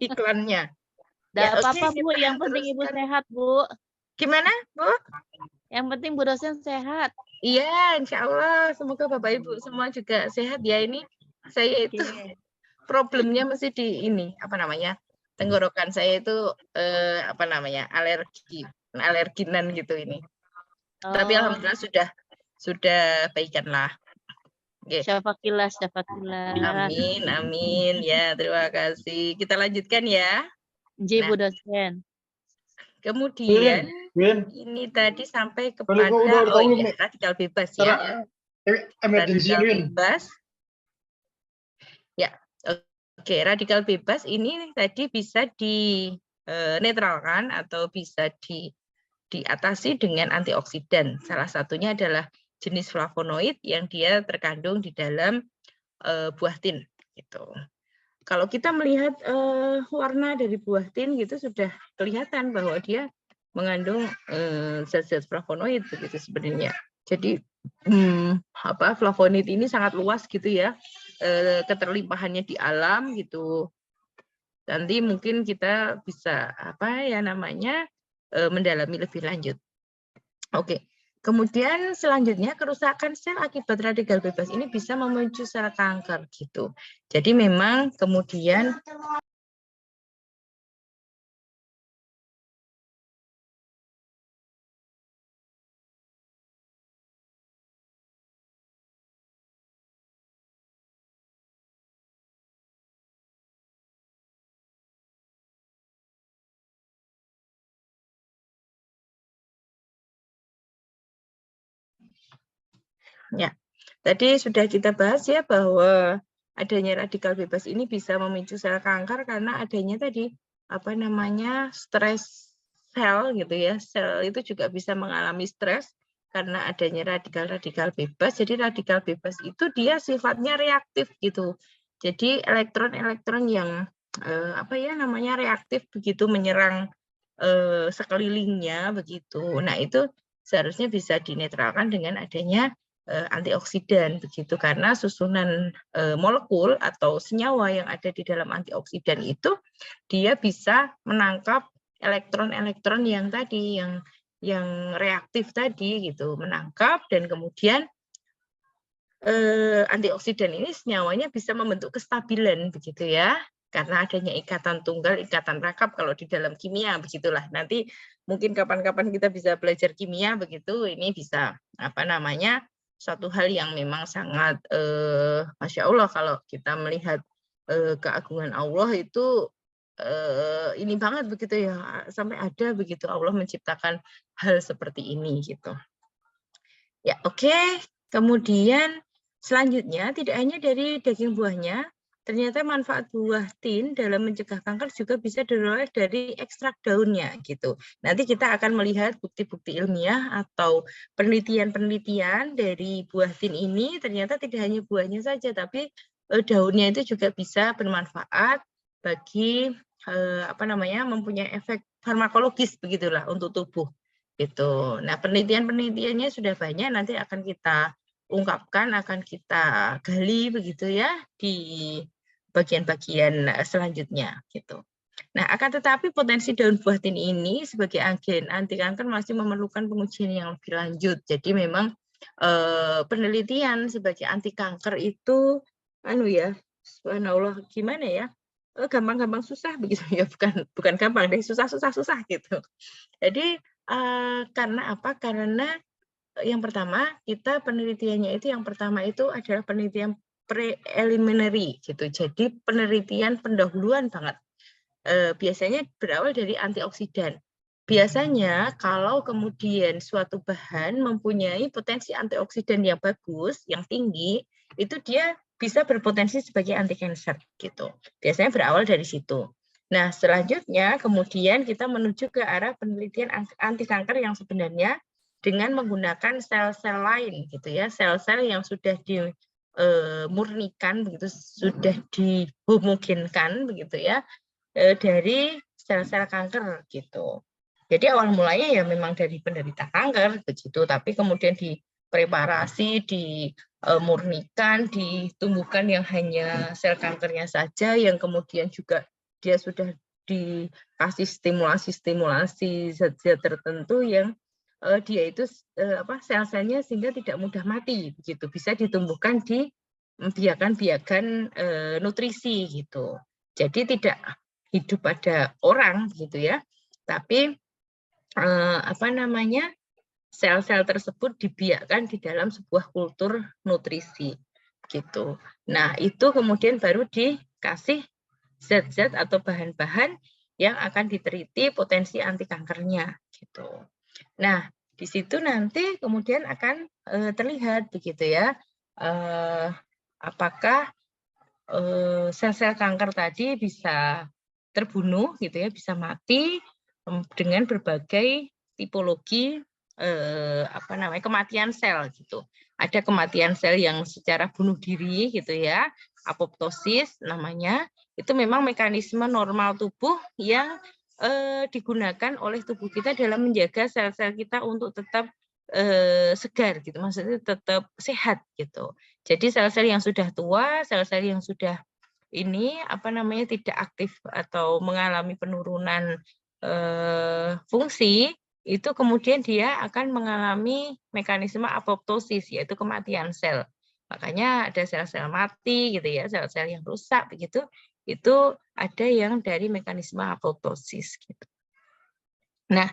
iklannya. Nggak apa-apa, Bu. Yang penting Ibu sehat, Bu. Gimana, Bu? Yang penting Bu dosen sehat. Iya, insya Allah. Semoga Bapak Ibu semua juga sehat ya. Ini saya itu problemnya mesti di ini, tenggorokan saya itu alerginan gitu ini. Tapi alhamdulillah sudah baikan lah. Syafakillah. Amin. Ya, terima kasih. Kita lanjutkan ya. Bu dosen. Kemudian ini tadi sampai kepada radikal bebas ya. Radikal bebas. Ya. Oke, radikal bebas ini tadi bisa dinetralkan atau bisa diatasi dengan antioksidan. Salah satunya adalah jenis flavonoid yang dia terkandung di dalam buah tin gitu. kalau kita melihat warna dari buah tin gitu sudah kelihatan bahwa dia mengandung zat-zat flavonoid begitu sebenarnya. Jadi flavonoid ini sangat luas gitu ya, keterlimpahannya di alam gitu. Nanti mungkin kita bisa mendalami lebih lanjut. Oke. Kemudian selanjutnya kerusakan sel akibat radikal bebas ini bisa memicu sel kanker gitu. Jadi memang kemudian ya, tadi sudah kita bahas ya bahwa adanya radikal bebas ini bisa memicu sel kanker karena adanya tadi stres sel gitu ya. Sel itu juga bisa mengalami stres karena adanya radikal-radikal bebas. Jadi radikal bebas itu dia sifatnya reaktif gitu. Jadi elektron-elektron yang reaktif begitu menyerang sekelilingnya begitu. Nah, itu seharusnya bisa dinetralkan dengan adanya antioksidan begitu, karena susunan molekul atau senyawa yang ada di dalam antioksidan itu dia bisa menangkap elektron-elektron yang tadi yang reaktif tadi gitu, menangkap dan kemudian antioksidan ini senyawanya bisa membentuk kestabilan begitu ya, karena adanya ikatan tunggal, ikatan rakap kalau di dalam kimia begitulah. Nanti mungkin kapan-kapan kita bisa belajar kimia begitu, ini bisa suatu hal yang memang sangat Masya Allah kalau kita melihat keagungan Allah itu ini banget begitu ya, sampai ada begitu Allah menciptakan hal seperti ini gitu. Ya, oke. Kemudian selanjutnya tidak hanya dari daging buahnya, ternyata manfaat buah tin dalam mencegah kanker juga bisa diperoleh dari ekstrak daunnya gitu. Nanti kita akan melihat bukti-bukti ilmiah atau penelitian-penelitian dari buah tin ini, ternyata tidak hanya buahnya saja, tapi daunnya itu juga bisa bermanfaat bagi mempunyai efek farmakologis begitulah untuk tubuh gitu. Nah, penelitian-penelitiannya sudah banyak, nanti akan kita ungkapkan, akan kita gali begitu ya di bagian-bagian selanjutnya gitu. Nah, akan tetapi potensi daun buah tin ini sebagai agen anti kanker masih memerlukan pengujian yang lebih lanjut. Jadi memang penelitian sebagai anti kanker itu subhanallah gimana ya? Gampang-gampang susah begitu ya, bukan gampang deh, susah gitu. Jadi karena apa? Karena yang pertama kita penelitiannya itu adalah penelitian preliminary gitu. Jadi penelitian pendahuluan banget. Biasanya berawal dari antioksidan. Biasanya kalau kemudian suatu bahan mempunyai potensi antioksidan yang bagus, yang tinggi, itu dia bisa berpotensi sebagai anti kanker gitu. Biasanya berawal dari situ. Nah, selanjutnya kemudian kita menuju ke arah penelitian anti kanker yang sebenarnya dengan menggunakan sel-sel lain gitu ya, sel-sel yang sudah dimurnikan begitu, sudah dihomogenkan begitu ya, dari sel-sel kanker gitu. Jadi awal mulanya ya memang dari penderita kanker begitu, tapi kemudian dipreparasi, dimurnikan, ditumbuhkan yang hanya sel kankernya saja, yang kemudian juga dia sudah dikasih stimulasi zat-zat tertentu yang dia itu sel-selnya sehingga tidak mudah mati begitu, bisa ditumbuhkan di biakan-biakan nutrisi gitu. Jadi tidak hidup pada orang gitu ya, tapi sel-sel tersebut dibiakkan di dalam sebuah kultur nutrisi gitu. Nah, itu kemudian baru dikasih zat-zat atau bahan-bahan yang akan diteliti potensi anti kankernya gitu. Nah, di situ nanti kemudian akan terlihat begitu ya, apakah sel-sel kanker tadi bisa terbunuh gitu ya, bisa mati dengan berbagai tipologi kematian sel gitu. Ada kematian sel yang secara bunuh diri gitu ya, apoptosis namanya, itu memang mekanisme normal tubuh yang digunakan oleh tubuh kita dalam menjaga sel-sel kita untuk tetap segar gitu, maksudnya tetap sehat gitu. Jadi sel-sel yang sudah tua, sel-sel yang sudah ini tidak aktif atau mengalami penurunan fungsi, itu kemudian dia akan mengalami mekanisme apoptosis, yaitu kematian sel. Makanya ada sel-sel mati gitu ya, sel-sel yang rusak begitu, itu ada yang dari mekanisme apoptosis gitu. Nah,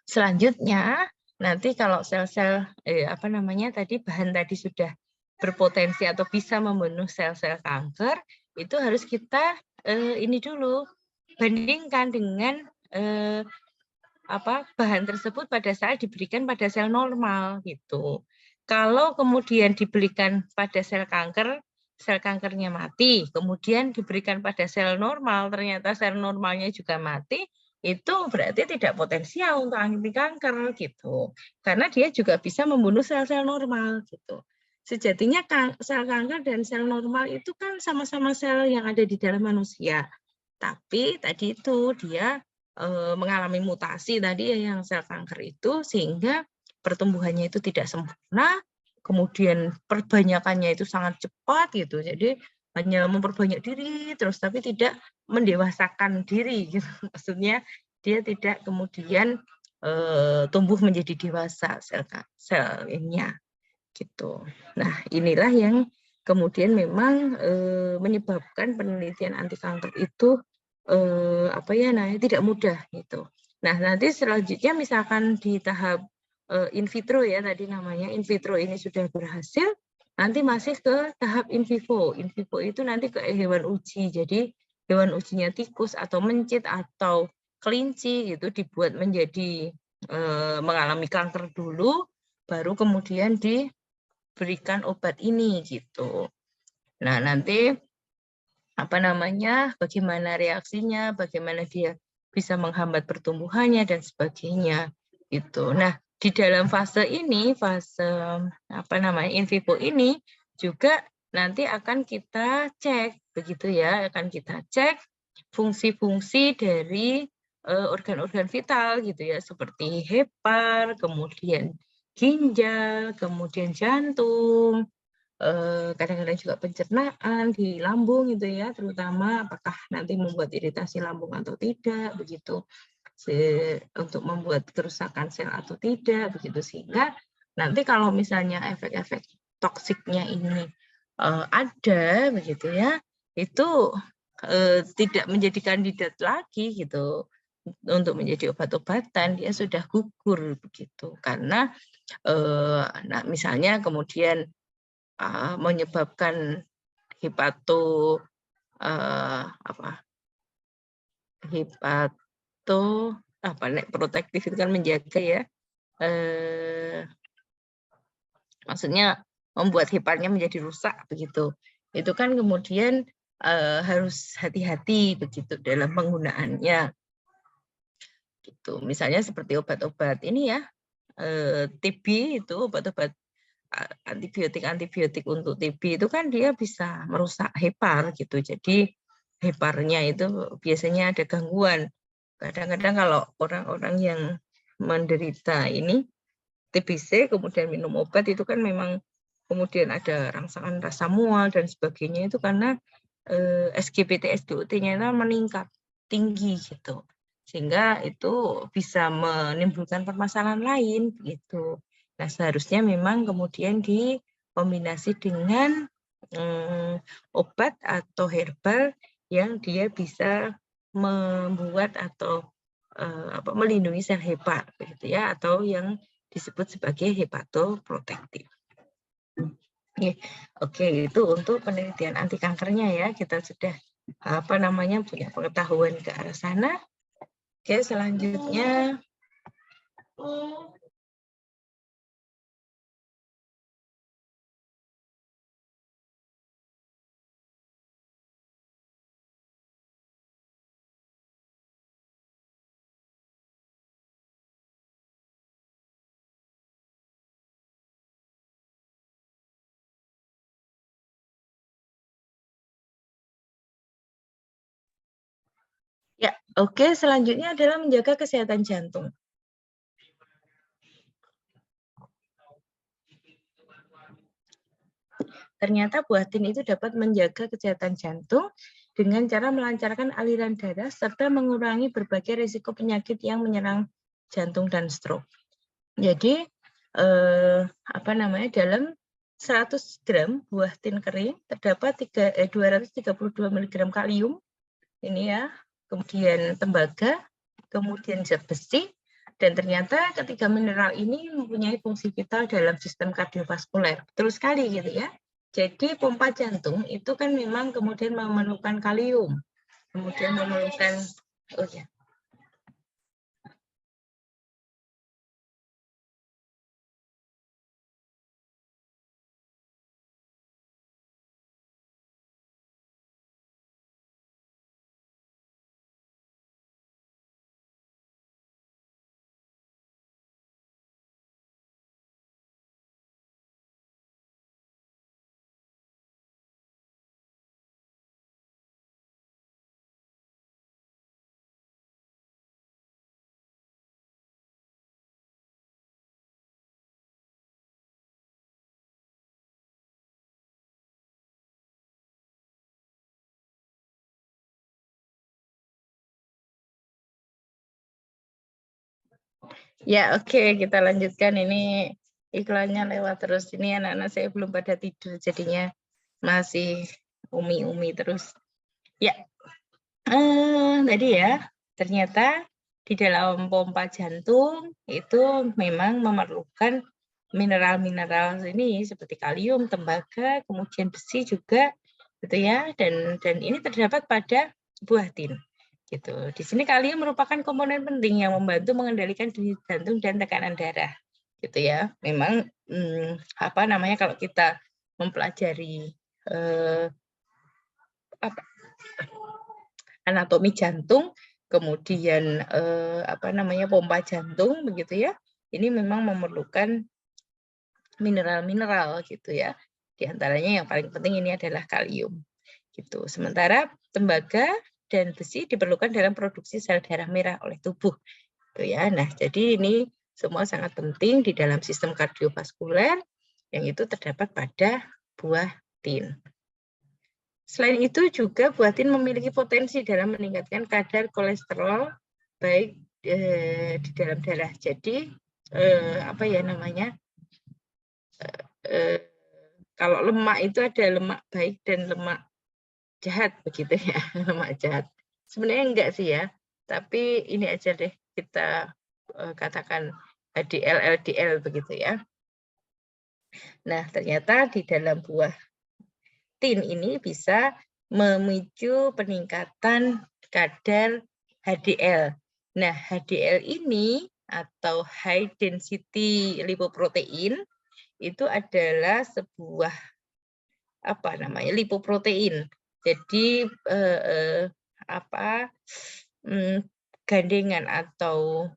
selanjutnya nanti kalau sel-sel tadi bahan tadi sudah berpotensi atau bisa membunuh sel-sel kanker, itu harus kita ini dulu bandingkan dengan bahan tersebut pada saat diberikan pada sel normal gitu. Kalau kemudian diberikan pada sel kankernya mati, kemudian diberikan pada sel normal, ternyata sel normalnya juga mati, itu berarti tidak potensial untuk anti kanker gitu. Karena dia juga bisa membunuh sel-sel normal gitu. Sejatinya sel kanker dan sel normal itu kan sama-sama sel yang ada di dalam manusia. Tapi tadi itu dia mengalami mutasi tadi yang sel kanker itu sehingga pertumbuhannya itu tidak sempurna, kemudian perbanyakannya itu sangat cepat gitu. Jadi hanya memperbanyak diri terus tapi tidak mendewasakan diri gitu. Maksudnya dia tidak kemudian tumbuh menjadi dewasa selnya gitu. Nah, inilah yang kemudian memang menyebabkan penelitian anti kanker itu tidak mudah gitu. Nah, nanti selanjutnya misalkan di tahap in vitro ya tadi namanya, in vitro ini sudah berhasil, nanti masih ke tahap in vivo. In vivo itu nanti ke hewan uji. Jadi hewan ujinya tikus atau mencit atau kelinci gitu dibuat menjadi mengalami kanker dulu, baru kemudian diberikan obat ini gitu. Nah, nanti bagaimana reaksinya, bagaimana dia bisa menghambat pertumbuhannya dan sebagainya gitu. Nah, di dalam fase ini, fase in vivo ini juga nanti akan kita cek begitu ya, akan kita cek fungsi-fungsi dari organ-organ vital gitu ya, seperti hepar, kemudian ginjal, kemudian jantung, kadang-kadang juga pencernaan di lambung gitu ya, terutama apakah nanti membuat iritasi lambung atau tidak begitu, untuk membuat kerusakan sel atau tidak begitu, sehingga nanti kalau misalnya efek-efek toksiknya ini ada begitu ya, itu tidak menjadi kandidat lagi gitu untuk menjadi obat-obatan, dia sudah gugur begitu karena misalnya kemudian menyebabkan hepato protektif itu kan menjaga ya, maksudnya membuat heparnya menjadi rusak begitu. Itu kan kemudian harus hati-hati begitu dalam penggunaannya. Gitu. Misalnya seperti obat-obat ini ya, TB itu obat-obat antibiotik untuk TB itu kan dia bisa merusak hepar gitu. Jadi heparnya itu biasanya ada gangguan. Kadang-kadang kalau orang-orang yang menderita ini TBC kemudian minum obat itu kan memang kemudian ada rangsangan rasa mual dan sebagainya itu karena SGBT SGOT-nya itu meningkat tinggi gitu. Sehingga itu bisa menimbulkan permasalahan lain gitu. Nah, seharusnya memang kemudian dikombinasi dengan obat atau herbal yang dia bisa membuat atau melindungi sel hepar begitu ya, atau yang disebut sebagai hepatoprotektif. Oke, itu untuk penelitian anti kankernya ya, kita sudah punya pengetahuan ke arah sana. Oke, selanjutnya Ya, oke. Selanjutnya adalah menjaga kesehatan jantung. Ternyata buah tin itu dapat menjaga kesehatan jantung dengan cara melancarkan aliran darah serta mengurangi berbagai risiko penyakit yang menyerang jantung dan stroke. Jadi dalam 100 gram buah tin kering terdapat 232 mg kalium ini ya, kemudian tembaga, kemudian zat besi, dan ternyata ketiga mineral ini mempunyai fungsi vital dalam sistem kardiovaskuler. Betul sekali gitu ya. Jadi pompa jantung itu kan memang kemudian memerlukan kalium, kemudian memerlukan ya, oke, kita lanjutkan. Ini iklannya lewat terus. Ini anak-anak saya belum pada tidur, jadinya masih umi-umi terus. Ya, tadi ya, ternyata di dalam pompa jantung itu memang memerlukan mineral-mineral ini seperti kalium, tembaga, kemudian besi juga, gitu ya. Dan ini terdapat pada buah tin. Gitu. Di sini kalium merupakan komponen penting yang membantu mengendalikan denyut jantung dan tekanan darah. Gitu ya. Memang kalau kita mempelajari anatomi jantung, kemudian pompa jantung begitu ya. Ini memang memerlukan mineral-mineral gitu ya. Di antaranya yang paling penting ini adalah kalium. Gitu. Sementara tembaga dan besi diperlukan dalam produksi sel darah merah oleh tubuh. Gitu ya. Nah, jadi ini semua sangat penting di dalam sistem kardiovaskuler yang itu terdapat pada buah tin. Selain itu juga buah tin memiliki potensi dalam meningkatkan kadar kolesterol baik di dalam darah. Jadi kalau lemak itu ada lemak baik dan lemak jahat begitu ya, lemak jahat. Sebenarnya enggak sih ya, tapi ini aja deh kita katakan HDL, LDL begitu ya. Nah, ternyata di dalam buah tin ini bisa memicu peningkatan kadar HDL. Nah, HDL ini atau high density lipoprotein itu adalah sebuah lipoprotein. Jadi gandengan atau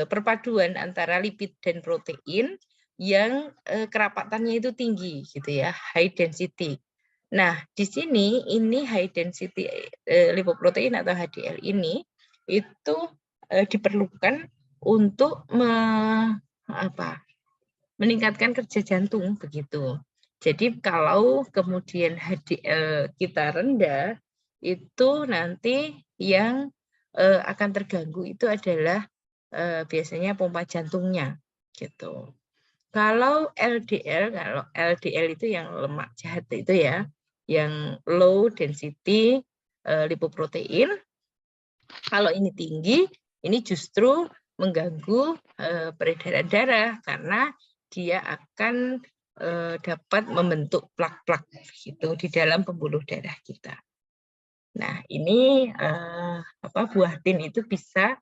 perpaduan antara lipid dan protein yang kerapatannya itu tinggi gitu ya, high density. Nah, di sini ini high density lipoprotein atau HDL ini itu diperlukan untuk meningkatkan kerja jantung begitu. Jadi kalau kemudian HDL kita rendah, itu nanti yang akan terganggu itu adalah biasanya pompa jantungnya gitu. Kalau LDL itu yang lemak jahat itu ya, yang low density lipoprotein. Kalau ini tinggi, ini justru mengganggu peredaran darah karena dia akan dapat membentuk plak-plak gitu di dalam pembuluh darah kita. Nah, ini buah tin itu bisa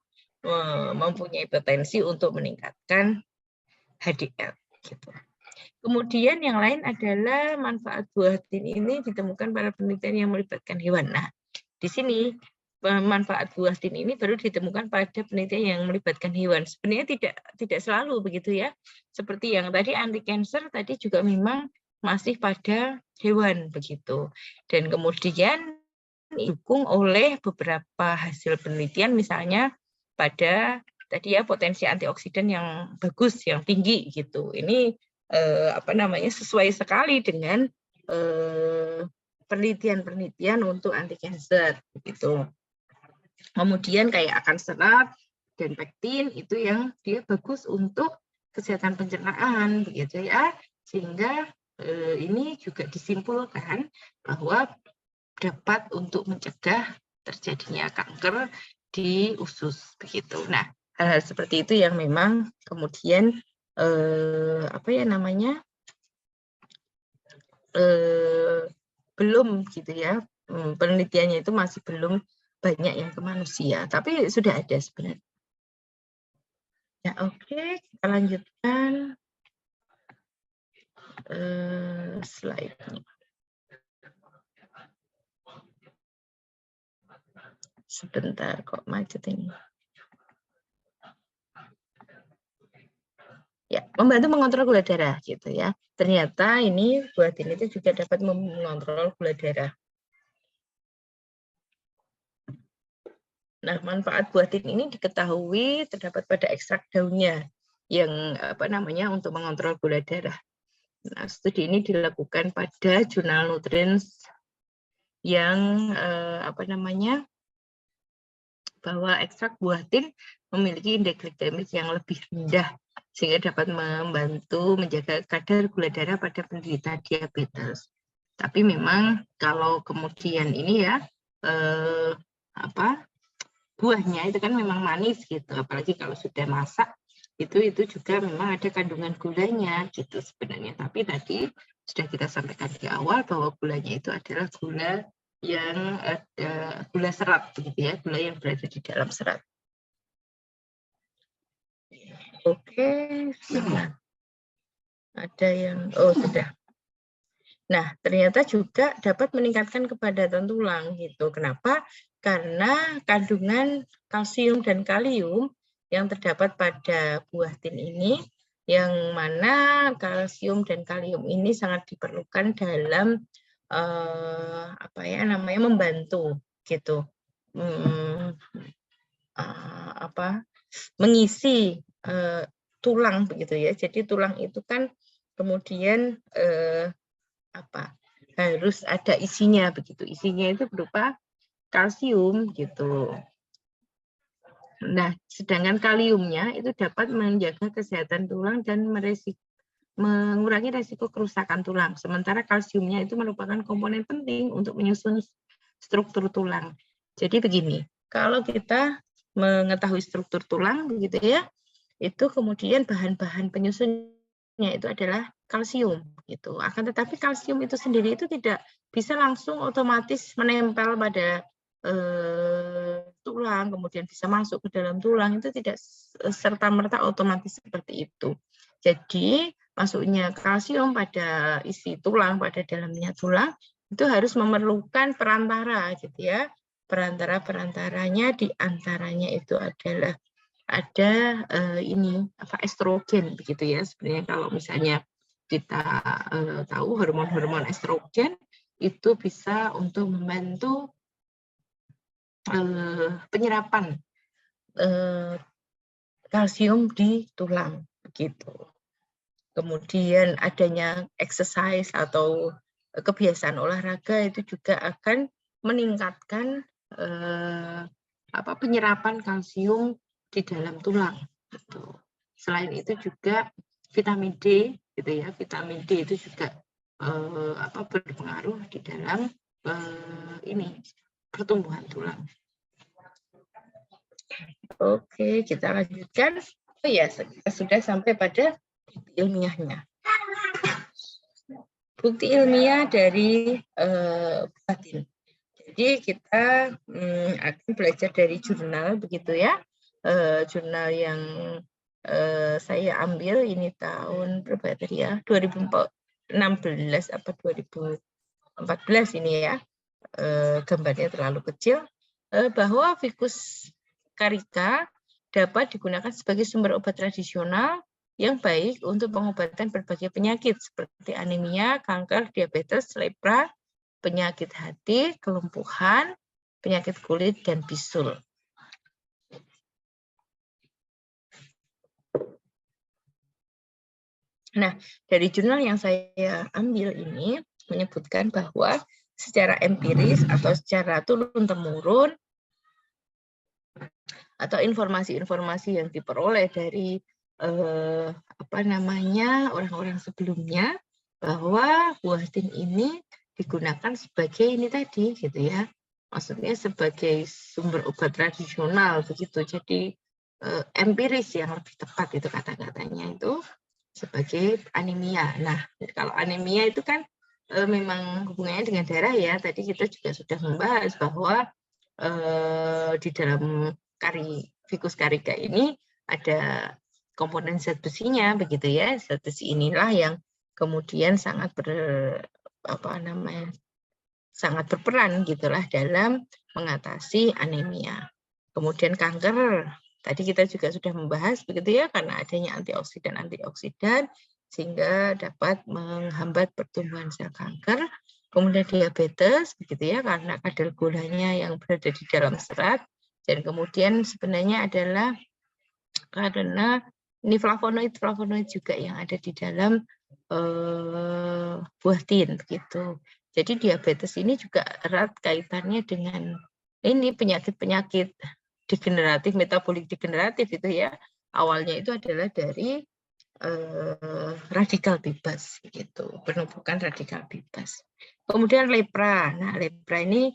mempunyai potensi untuk meningkatkan HDL gitu. Kemudian yang lain adalah manfaat buah tin ini ditemukan pada penelitian yang melibatkan hewan. Nah, di sini manfaat buah tin ini baru ditemukan pada penelitian yang melibatkan hewan. Sebenarnya tidak selalu begitu ya. Seperti yang tadi anti cancer tadi juga memang masih pada hewan begitu. Dan kemudian didukung oleh beberapa hasil penelitian, misalnya pada tadi ya potensi antioksidan yang bagus, yang tinggi gitu. Ini sesuai sekali dengan penelitian-penelitian untuk anti cancer gitu. Kemudian kayak akan serat dan pektin itu yang dia bagus untuk kesehatan pencernaan begitu ya. Sehingga ini juga disimpulkan bahwa dapat untuk mencegah terjadinya kanker di usus begitu. Nah, hal-hal seperti itu yang memang kemudian belum gitu ya, penelitiannya itu masih belum banyak yang ke manusia, tapi sudah ada sebenarnya. Ya, oke, kita lanjutkan slide-nya. Sebentar kok macet ini. Ya, membantu mengontrol gula darah gitu ya. Ternyata ini buatin itu juga dapat mengontrol gula darah. Nah, manfaat buatin ini diketahui terdapat pada ekstrak daunnya yang untuk mengontrol gula darah. Nah, studi ini dilakukan pada jurnal Nutrients yang bahwa ekstrak buatin memiliki indeks glikemik yang lebih rendah sehingga dapat membantu menjaga kadar gula darah pada penderita diabetes. Tapi memang kalau kemudian ini ya buahnya itu kan memang manis gitu, apalagi kalau sudah masak itu juga memang ada kandungan gulanya gitu sebenarnya. Tapi tadi sudah kita sampaikan di awal bahwa gulanya itu adalah gula yang gula serat begitu ya, gula yang berada di dalam serat. Oke, sudah. Ada yang sudah. Nah, ternyata juga dapat meningkatkan kepadatan tulang gitu. Kenapa? Karena kandungan kalsium dan kalium yang terdapat pada buah tin ini, yang mana kalsium dan kalium ini sangat diperlukan dalam membantu gitu, mengisi tulang begitu ya. Jadi tulang itu kan kemudian harus ada isinya begitu. Isinya itu berupa kalsium gitu. Nah, sedangkan kaliumnya itu dapat menjaga kesehatan tulang dan mengurangi resiko kerusakan tulang. Sementara kalsiumnya itu merupakan komponen penting untuk menyusun struktur tulang. Jadi begini, kalau kita mengetahui struktur tulang begitu ya, itu kemudian bahan-bahan penyusunnya itu adalah kalsium gitu. Akan tetapi kalsium itu sendiri itu tidak bisa langsung otomatis menempel pada tulang, kemudian bisa masuk ke dalam tulang, itu tidak serta-merta otomatis seperti itu. Jadi masuknya kalsium pada isi tulang, pada dalamnya tulang, itu harus memerlukan perantara gitu ya. Perantara-perantaranya diantaranya itu adalah ada estrogen begitu ya. Sebenarnya kalau misalnya kita tahu hormon-hormon estrogen itu bisa untuk membantu penyerapan kalsium di tulang begitu. Kemudian adanya exercise atau kebiasaan olahraga itu juga akan meningkatkan penyerapan kalsium di dalam tulang. Gitu. Selain itu juga vitamin D, gitu ya, vitamin D itu juga berpengaruh di dalam pertumbuhan tulang. Oke, kita lanjutkan. Oh ya, kita sudah sampai pada bukti ilmiahnya. Bukti ilmiah dari buatin. Jadi kita akan belajar dari jurnal begitu ya. Jurnal yang saya ambil ini tahun berapa tadi ya? 2016 apa 2014 ini ya. Gambarnya terlalu kecil, bahwa Ficus carica dapat digunakan sebagai sumber obat tradisional yang baik untuk pengobatan berbagai penyakit seperti anemia, kanker, diabetes, lepra, penyakit hati, kelumpuhan, penyakit kulit, dan bisul. Nah, dari jurnal yang saya ambil ini menyebutkan bahwa secara empiris atau secara turun-temurun atau informasi-informasi yang diperoleh dari orang-orang sebelumnya, bahwa buatin ini digunakan sebagai ini tadi gitu ya, maksudnya sebagai sumber obat tradisional begitu. Jadi empiris yang lebih tepat itu kata-katanya itu sebagai anemia. Nah, kalau anemia itu kan memang hubungannya dengan darah ya. Tadi kita juga sudah membahas bahwa di dalam ficus carica ini ada komponen zat besinya begitu ya. Zat besi inilah yang kemudian sangat berperan gitulah dalam mengatasi anemia. Kemudian kanker, tadi kita juga sudah membahas begitu ya, karena adanya antioksidan sehingga dapat menghambat pertumbuhan sel kanker. Kemudian diabetes begitu ya, karena kadar gulanya yang berada di dalam serat, dan kemudian sebenarnya adalah karena ini flavonoid juga yang ada di dalam buah tin begitu. Jadi diabetes ini juga erat kaitannya dengan ini penyakit-penyakit degeneratif, metabolik degeneratif itu ya. Awalnya itu adalah dari radikal bebas gitu, penumpukan radikal bebas. Kemudian lepra. Nah, lepra ini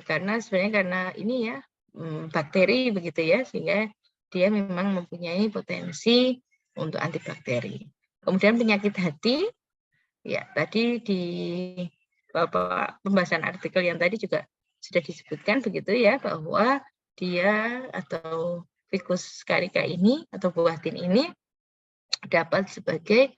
karena ini ya bakteri begitu ya, sehingga dia memang mempunyai potensi untuk antibakteri. Kemudian penyakit hati, ya tadi di pembahasan artikel yang tadi juga sudah disebutkan begitu ya, bahwa dia atau ficus carica ini atau buah tin ini dapat sebagai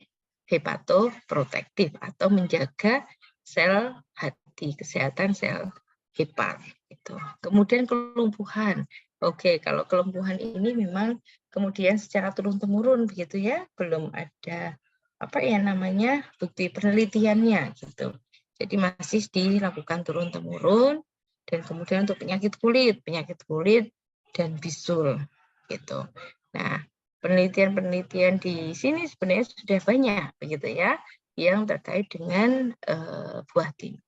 hepatoprotektif atau menjaga sel hati, kesehatan sel hepat. Gitu. Kemudian kelumpuhan. Oke, kalau kelumpuhan ini memang kemudian secara turun-temurun begitu ya, belum ada bukti penelitiannya gitu. Jadi masih dilakukan turun-temurun, dan kemudian untuk penyakit kulit dan bisul gitu. Nah, penelitian-penelitian di sini sebenarnya sudah banyak begitu ya, yang terkait dengan buah tin.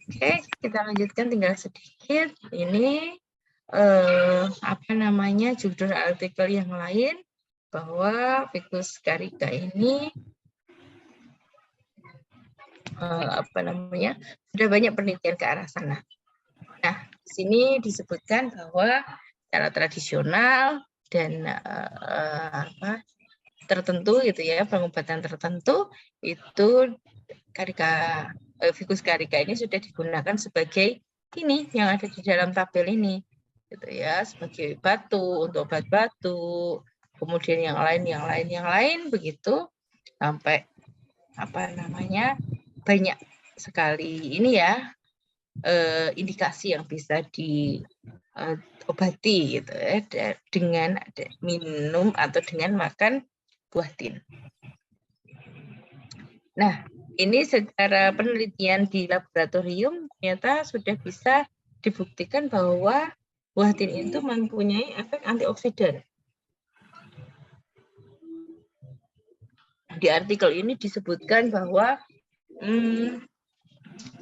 Oke, kita lanjutkan tinggal sedikit. Ini judul artikel yang lain, bahwa ficus carica ini sudah banyak penelitian ke arah sana. Nah, di sini disebutkan bahwa secara tradisional dan tertentu gitu ya, pengobatan tertentu itu ficus carica ini sudah digunakan sebagai ini yang ada di dalam tabel ini gitu ya, sebagai batu, untuk obat batu, kemudian yang lain begitu, sampai banyak sekali ini ya indikasi yang bisa diobati gitu ya, dengan minum atau dengan makan buah tin. Nah, ini secara penelitian di laboratorium ternyata sudah bisa dibuktikan bahwa buah tin itu mempunyai efek antioksidan. Di artikel ini disebutkan bahwa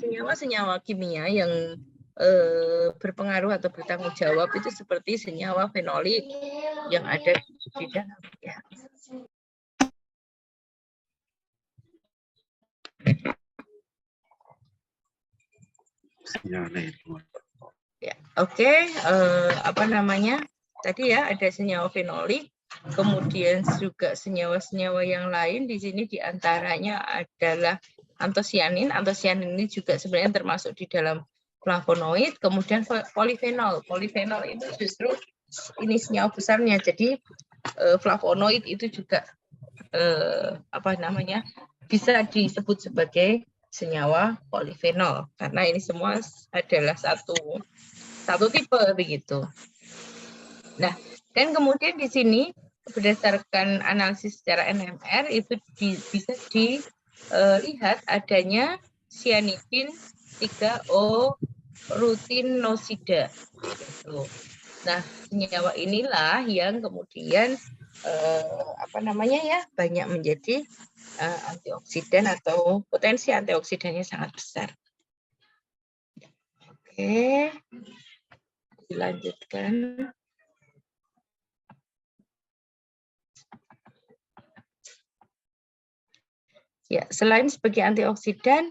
senyawa-senyawa kimia yang berpengaruh atau bertanggung jawab itu seperti senyawa fenolik yang ada di dalam ya. Ya, oke. Tadi ya ada senyawa fenolik, kemudian juga senyawa-senyawa yang lain di sini diantaranya adalah antosianin. Antosianin ini juga sebenarnya termasuk di dalam flavonoid, kemudian polifenol. Polifenol itu justru ini senyawa besarnya. Jadi flavonoid itu juga bisa disebut sebagai senyawa polifenol karena ini semua adalah satu tipe begitu. Nah, dan kemudian di sini berdasarkan analisis secara NMR itu bisa dilihat adanya cyanidin 3O rutinosida. Gitu. Nah, senyawa inilah yang kemudian banyak menjadi antioksidan atau potensi antioksidannya sangat besar. Oke, dilanjutkan. Ya, selain sebagai antioksidan,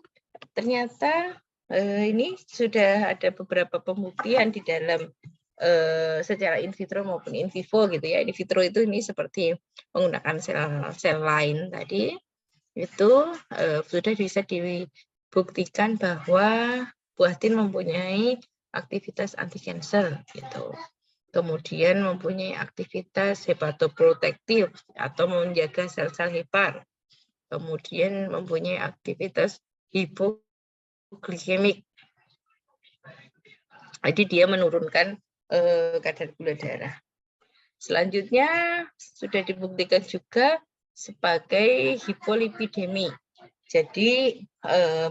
ternyata ini sudah ada beberapa pembuktian di dalam secara in vitro maupun in vivo gitu ya. In vitro itu ini seperti menggunakan sel lain tadi, itu sudah bisa dibuktikan bahwa buatin mempunyai aktivitas anti kanker gitu. Kemudian mempunyai aktivitas hepatoprotektif atau menjaga sel-sel hepar. Kemudian mempunyai aktivitas hipoglikemik. Jadi dia menurunkan kadar gula darah. Selanjutnya sudah dibuktikan juga sebagai hipolipidemi. Jadi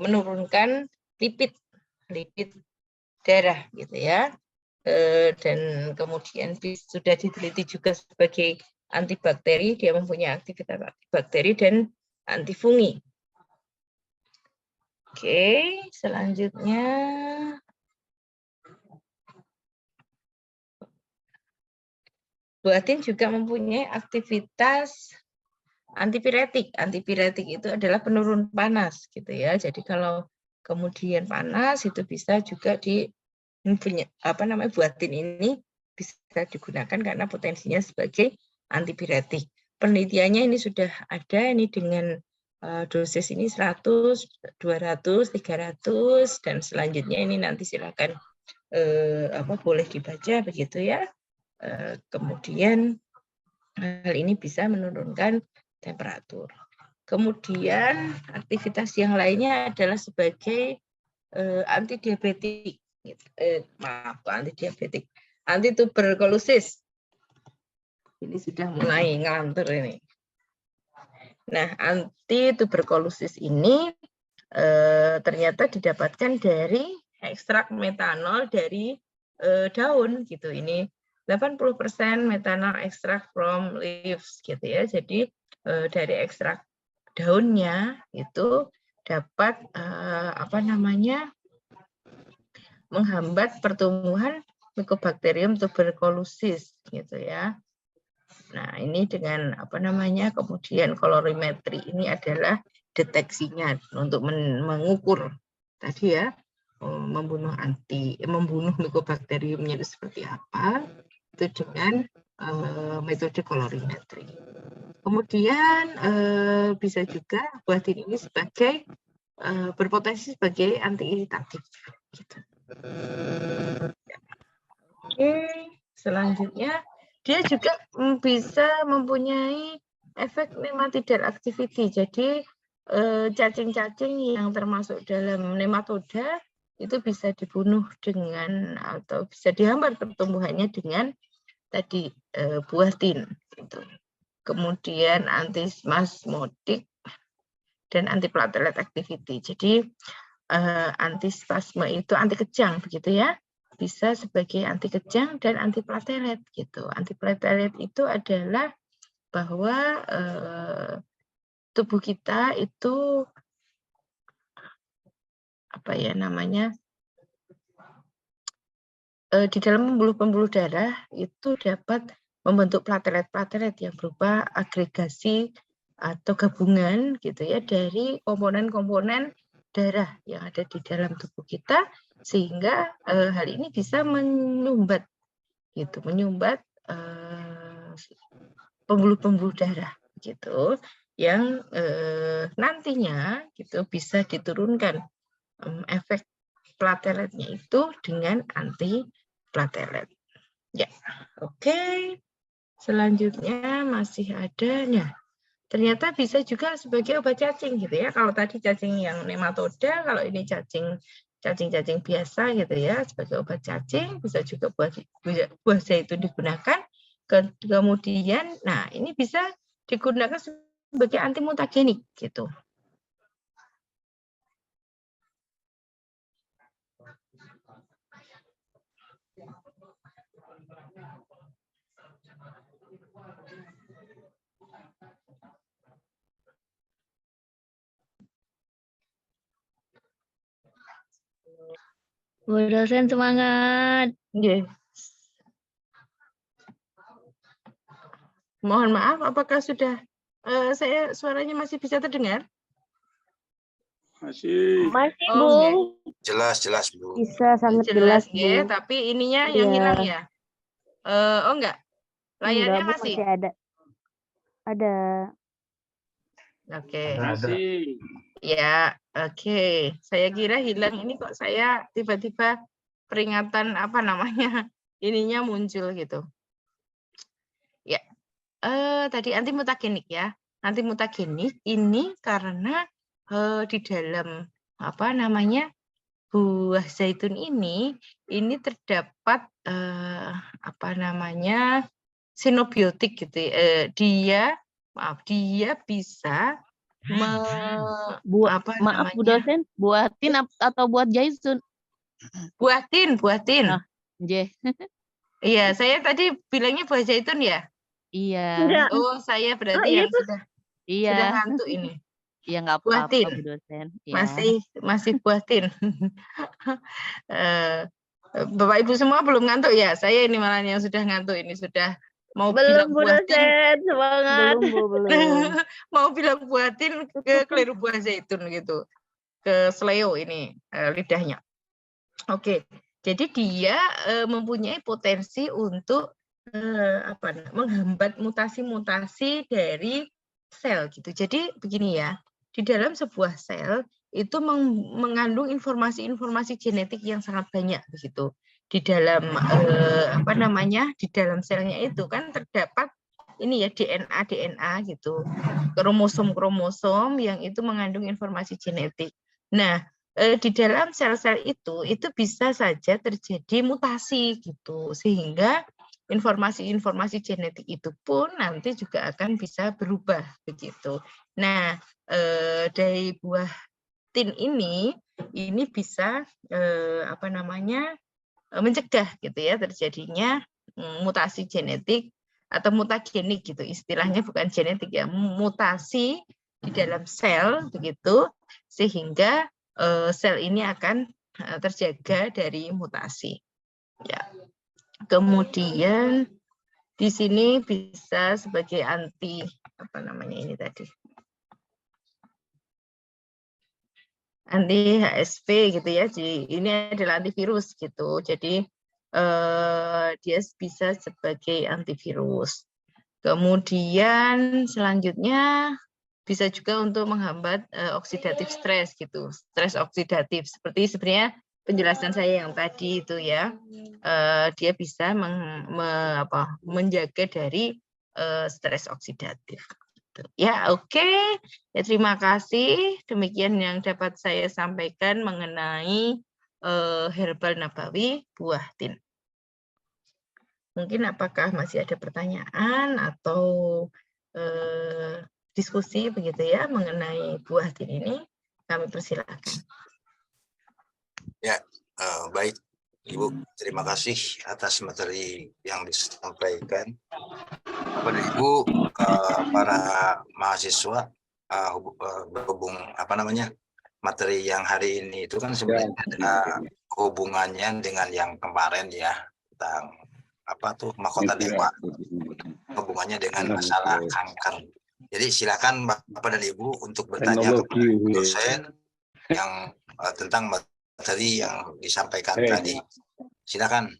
menurunkan lipid darah gitu ya. Dan kemudian sudah diteliti juga sebagai antibakteri, dia mempunyai aktivitas antibakteri dan antifungi. Oke, selanjutnya buatin juga mempunyai aktivitas antipiretik. Antipiretik itu adalah penurun panas gitu ya. Jadi kalau kemudian panas itu bisa juga buatin ini bisa digunakan karena potensinya sebagai antipiretik. Penelitiannya ini sudah ada ini dengan dosis ini 100, 200, 300 dan selanjutnya ini nanti silakan boleh dibaca begitu ya. Kemudian hal ini bisa menurunkan temperatur. Kemudian aktivitas yang lainnya adalah sebagai antidiabetik. Antidiabetik, antituberkulosis. Ini sudah mulai ngelantur ini. Nah, antituberkulosis ini ternyata didapatkan dari ekstrak metanol dari daun gitu. Ini 80% metanol extract from leaves gitu ya. Jadi dari ekstrak daunnya itu dapat menghambat pertumbuhan Mycobacterium tuberculosis gitu ya. Nah, ini dengan kemudian kolorimetri ini adalah deteksinya untuk mengukur tadi ya, membunuh Mycobacteriumnya itu seperti apa, itu dengan metode kolorimetri. Kemudian bisa juga buatin ini sebagai berpotensi sebagai anti-iritatif. Gitu. Oke, selanjutnya dia juga bisa mempunyai efek nematidal activity. Jadi cacing-cacing yang termasuk dalam nematoda itu bisa dibunuh dengan atau bisa dihambat pertumbuhannya dengan tadi buatin. Gitu. Kemudian antispasmodik dan antiplatelet activity. Jadi antispasme itu anti kejang begitu ya. Bisa sebagai anti kejang dan anti platelet gitu. Anti platelet itu adalah bahwa tubuh kita itu di dalam pembuluh darah itu dapat membentuk platelet-platelet yang berupa agregasi atau gabungan gitu ya dari komponen-komponen darah yang ada di dalam tubuh kita sehingga hal ini bisa menyumbat pembuluh-pembuluh darah gitu yang nantinya gitu bisa diturunkan efek plateletnya itu dengan anti platelet. Ya, oke. Selanjutnya masih ada ternyata bisa juga sebagai obat cacing gitu ya. Kalau tadi cacing yang nematoda, kalau ini cacing-cacing biasa gitu ya, sebagai obat cacing bisa juga buah zaitun digunakan. Kemudian, ini bisa digunakan sebagai antimutagenik gitu. Bu dosen semangat. Nggih. Mohon maaf, apakah sudah saya suaranya masih bisa terdengar? Masih. Masih, Oh, Bu. nggih. Jelas, Bu. Bisa sangat jelas, nggih, Bu. tapi ininya yang Iya. hilang ya? Oh enggak. Layarnya Enggak, Bu, masih. masih ada. Ada. Oke. Ada. Masih. Ya, oke. Saya kira hilang, ini kok saya tiba-tiba peringatan apa namanya? Ininya muncul gitu. Ya. Tadi anti mutagenik ya. Anti mutagenik ini karena di dalam apa namanya? Buah zaitun ini terdapat apa namanya? Sinobiotik gitu. Dia bisa Maaf, Bu namanya? dosen, buatin atau buat zaitun? Buatin. Nah, nggih. Iya, saya tadi bilangnya buah zaitun ya? Iya. Oh, saya berarti yang sudah Iya. ngantuk ini. Iya, nggak apa-apa, Buatin. Bu dosen. Ya. Masih buatin. Bapak Ibu semua belum ngantuk ya? Saya ini malah yang sudah ngantuk ini, sudah mau bilang Bu buatin. dosen, semangat. Belum, Bu, belum. Mau bilang buatin ke keliru buah zaitun gitu. Ke seleo ini lidahnya. Oke. Jadi dia mempunyai potensi untuk menghambat mutasi-mutasi dari sel gitu. Jadi begini ya, di dalam sebuah sel itu mengandung informasi-informasi genetik yang sangat banyak begitu. Di dalam di dalam selnya itu kan terdapat ini ya DNA gitu, kromosom yang itu mengandung informasi genetik. Nah, di dalam sel-sel itu bisa saja terjadi mutasi gitu, sehingga informasi-informasi genetik itu pun nanti juga akan bisa berubah begitu. Nah, dari buah tin ini bisa mencegah gitu ya terjadinya mutasi genetik atau mutagenik gitu, istilahnya bukan genetik ya, mutasi di dalam sel begitu, sehingga sel ini akan terjaga dari mutasi. Ya. Kemudian di sini bisa sebagai anti anti HSV gitu ya. Ini adalah antivirus gitu. Jadi dia bisa sebagai antivirus. Kemudian selanjutnya bisa juga untuk menghambat oksidatif stres gitu, stres oksidatif. Seperti sebenarnya penjelasan saya yang tadi itu ya, dia bisa menjaga dari stres oksidatif. Ya, oke. Ya, terima kasih. Demikian yang dapat saya sampaikan mengenai herbal nabawi buah tin. Mungkin apakah masih ada pertanyaan atau diskusi begitu ya mengenai buah tin ini, kami persilakan. Ya, baik Ibu, terima kasih atas materi yang disampaikan. Kepada Ibu, para mahasiswa berhubung materi yang hari ini itu kan sebenarnya ada hubungannya dengan yang kemarin ya, tentang mahkota dewa, hubungannya dengan masalah kanker. Jadi silakan Bapak dan Ibu untuk bertanya kepada dosen yang tentang materi yang disampaikan tadi. Silakan.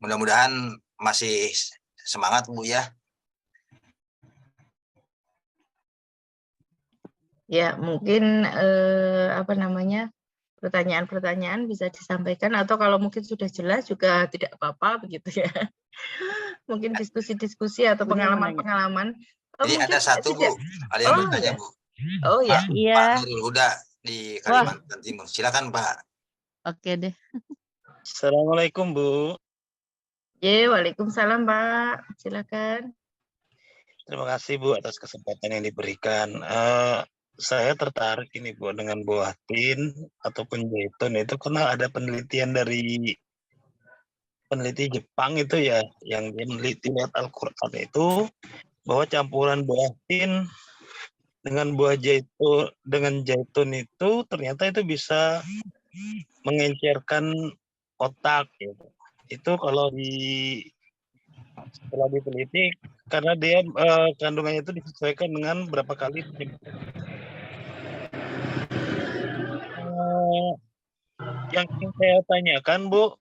Mudah-mudahan masih semangat Bu ya. Ya, mungkin pertanyaan-pertanyaan bisa disampaikan, atau kalau mungkin sudah jelas juga tidak apa-apa begitu ya. Mungkin diskusi-diskusi atau pengalaman-pengalaman. Jadi ada satu Bu, ada yang bertanya Bu. Oh ya. Pak Nurul Huda di Kalimantan Timur. Silakan Pak. Oke deh. Assalamualaikum Bu. Ya, waalaikumsalam Pak. Silakan. Terima kasih Bu atas kesempatan yang diberikan. Saya tertarik ini Bu dengan buah tin ataupun zaitun itu karena ada penelitian dari peneliti Jepang itu ya, yang meneliti lihat Al-Quran itu bahwa campuran buah tin dengan buah zaitun itu ternyata itu bisa mengencerkan otak gitu. Itu kalau setelah diteliti karena dia kandungannya itu disesuaikan dengan berapa kali yang ingin saya tanyakan Bu,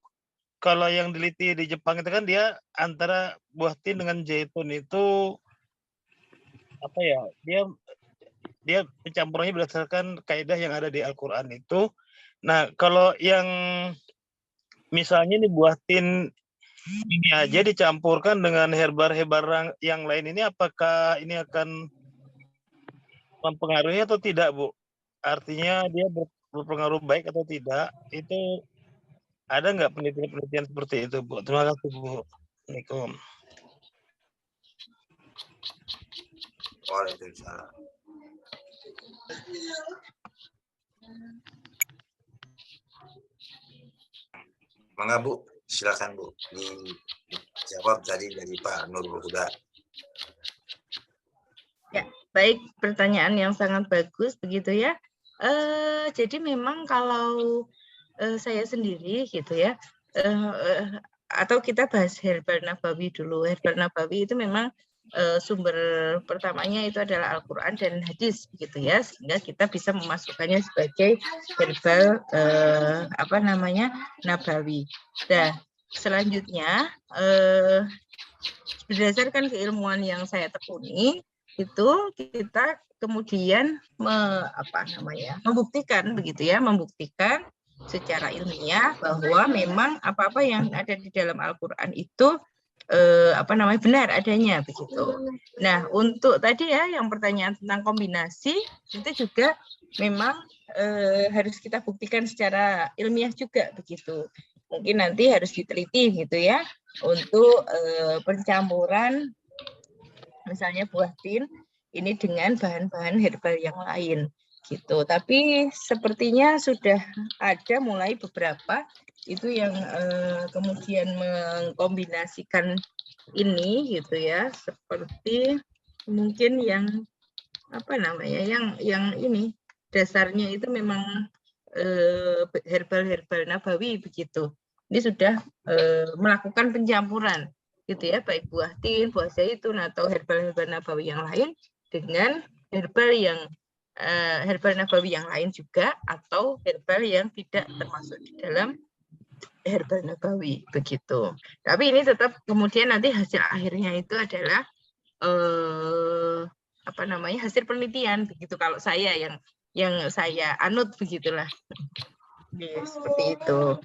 kalau yang diliti di Jepang itu kan dia antara buah tin dengan zaitun itu apa ya? Dia pencampurannya berdasarkan kaidah yang ada di Al-Qur'an itu. Nah, kalau yang misalnya nih buah tin ini aja dicampurkan dengan herbar-herbar yang lain ini, apakah ini akan mempengaruhi atau tidak, Bu? Artinya dia berpengaruh baik atau tidak? Itu ada nggak penelitian-penelitian seperti itu, Bu? Terima kasih, Bu. Assalamualaikum. Waalaikumsalam. Mangga Bu, silakan Bu, dijawab tadi dari Pak Nurul Huda. Ya, baik, pertanyaan yang sangat bagus begitu ya. Jadi memang kalau saya sendiri gitu ya, atau kita bahas herbal nabawi dulu. Herbal nabawi itu memang sumber pertamanya itu adalah Al-Quran dan hadis begitu ya, sehingga kita bisa memasukkannya sebagai herbal nabawi. Nah, selanjutnya berdasarkan keilmuan yang saya tekuni itu kita kemudian membuktikan begitu ya, membuktikan secara ilmiah bahwa memang apa-apa yang ada di dalam Al-Quran itu benar adanya begitu. Nah, untuk tadi ya yang pertanyaan tentang kombinasi itu juga memang harus kita buktikan secara ilmiah juga begitu. Mungkin nanti harus diteliti gitu ya untuk pencampuran misalnya buah tin ini dengan bahan-bahan herbal yang lain gitu. Tapi sepertinya sudah ada mulai beberapa itu yang kemudian mengkombinasikan ini gitu ya, seperti mungkin yang yang ini dasarnya itu memang herbal nabawi begitu. Ini sudah melakukan pencampuran gitu ya, baik buah tin, buah zaitun atau herbal nabawi yang lain dengan herbal nabawi yang lain juga, atau herbal yang tidak termasuk di dalam herbal nabawi begitu. Tapi ini tetap kemudian nanti hasil akhirnya itu adalah hasil penelitian begitu, kalau saya yang saya anut begitulah. Seperti itu.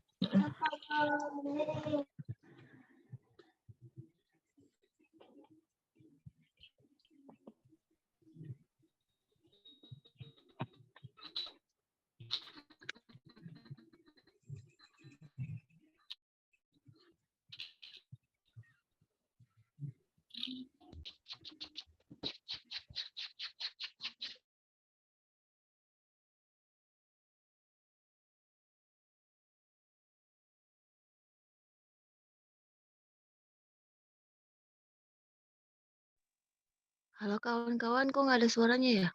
Halo kawan-kawan, kok nggak ada suaranya ya?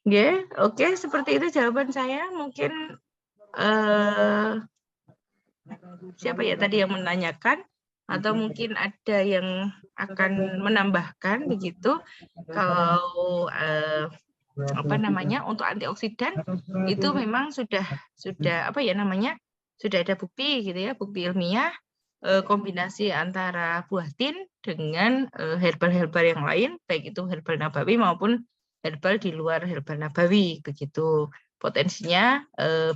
Ya, oke, seperti itu jawaban saya. Mungkin siapa ya tadi yang menanyakan, atau mungkin ada yang akan menambahkan begitu. Kalau untuk antioksidan itu memang sudah ada bukti gitu ya, bukti ilmiah kombinasi antara buah tin dengan herbal-herbal yang lain, baik itu herbal nabawi maupun herbal di luar herbal nabawi begitu. Potensinya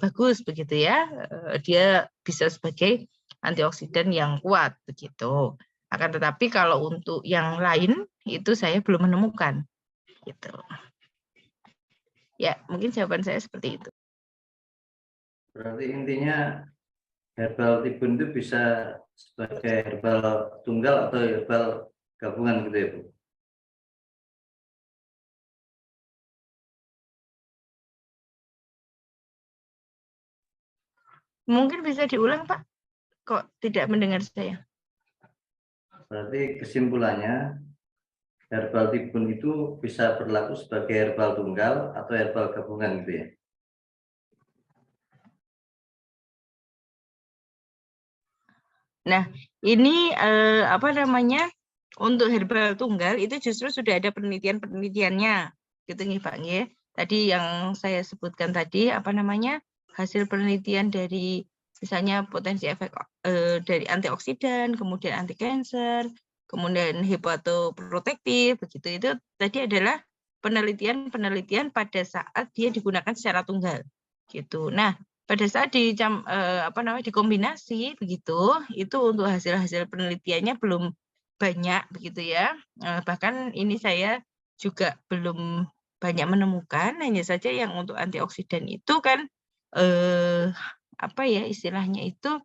bagus begitu ya, dia bisa sebagai antioksidan yang kuat begitu. Akan tetapi kalau untuk yang lain itu saya belum menemukan gitu. Ya, mungkin jawaban saya seperti itu. Berarti intinya herbal tibun itu bisa sebagai herbal tunggal atau herbal gabungan gitu ya Bu? Mungkin bisa diulang Pak, kok tidak mendengar saya? Berarti kesimpulannya herbal tibun itu bisa berlaku sebagai herbal tunggal atau herbal gabungan gitu ya? Nah, ini apa namanya? Untuk herbal tunggal itu justru sudah ada penelitiannya, gitu nih Pak nggih. Tadi yang saya sebutkan tadi apa namanya? Hasil penelitian dari misalnya potensi efek dari antioksidan, kemudian anti kanker, kemudian hepatoprotektif, begitu itu tadi adalah penelitian pada saat dia digunakan secara tunggal, gitu. Nah, pada saat dikombinasi begitu, itu untuk hasil-hasil penelitiannya belum banyak begitu ya. Bahkan ini saya juga belum banyak menemukan, hanya saja yang untuk antioksidan itu kan apa ya istilahnya itu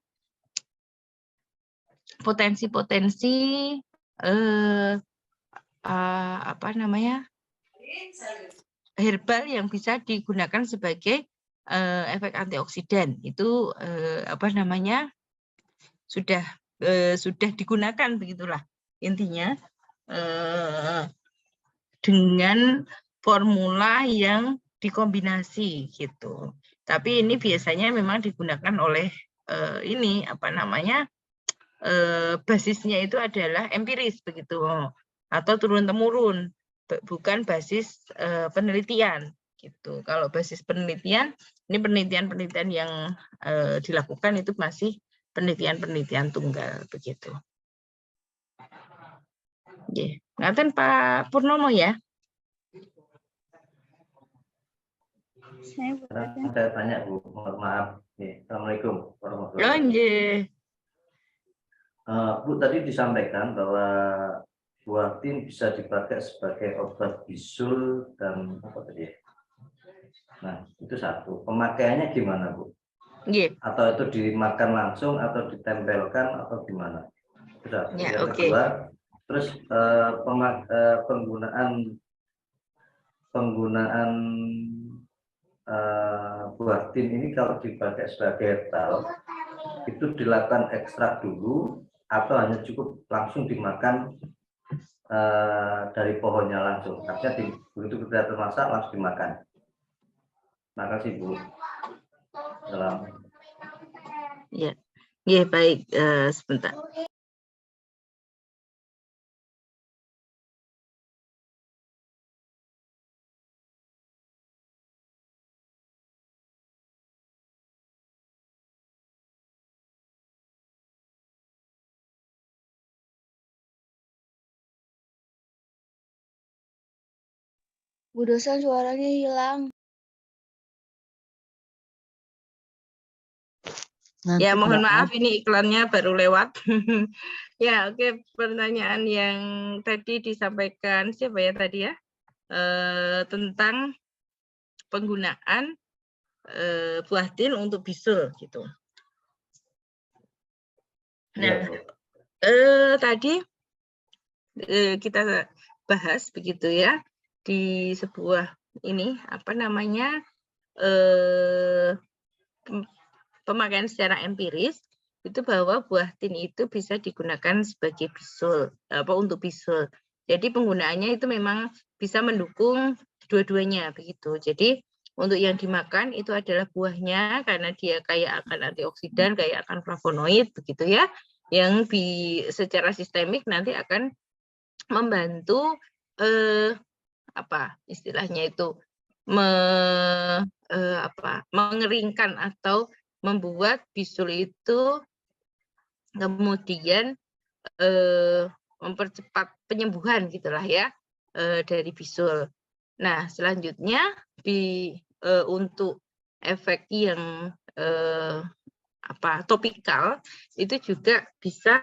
potensi-potensi apa namanya herbal yang bisa digunakan sebagai efek antioksidan itu apa namanya sudah digunakan begitulah intinya dengan formula yang dikombinasi gitu. Tapi ini biasanya memang digunakan oleh ini apa namanya basisnya itu adalah empiris begitu atau turun temurun, bukan basis penelitian gitu. Kalau basis penelitian ini penelitian yang dilakukan itu masih penelitian tunggal begitu. Ngaten Pak Purnomo ya. Saya tanya Bu, mohon maaf. Assalamualaikum warahmatullahi wabarakatuh. Bu tadi disampaikan bahwa buah tin bisa dipakai sebagai obat bisul dan apa tadi? Nah itu satu. Pemakaiannya gimana Bu? Atau itu dimakan langsung atau ditempelkan atau gimana? Sudah. Yang kedua, terus penggunaan buah tin ini kalau dipakai sebagai herbal itu dilakukan ekstrak dulu atau hanya cukup langsung dimakan dari pohonnya langsung. Artinya begitu kita termasak langsung dimakan. Terima kasih Bu. Salam. Ya baik sebentar. Bu dosen suaranya hilang. Ya mohon maaf ini iklannya baru lewat. Ya oke, pertanyaan yang tadi disampaikan siapa ya tadi ya tentang penggunaan buah tin untuk bisul gitu. Nah tadi kita bahas begitu ya di sebuah ini apa namanya pemakaian secara empiris itu bahwa buah tin itu bisa digunakan sebagai bisul untuk bisul. Jadi penggunaannya itu memang bisa mendukung dua-duanya begitu. Jadi untuk yang dimakan itu adalah buahnya karena dia kaya akan antioksidan, kaya akan flavonoid begitu ya. Yang secara sistemik nanti akan membantu apa istilahnya itu mengeringkan atau membuat bisul itu kemudian mempercepat penyembuhan gitulah ya dari bisul. Nah selanjutnya untuk efek yang topikal itu juga bisa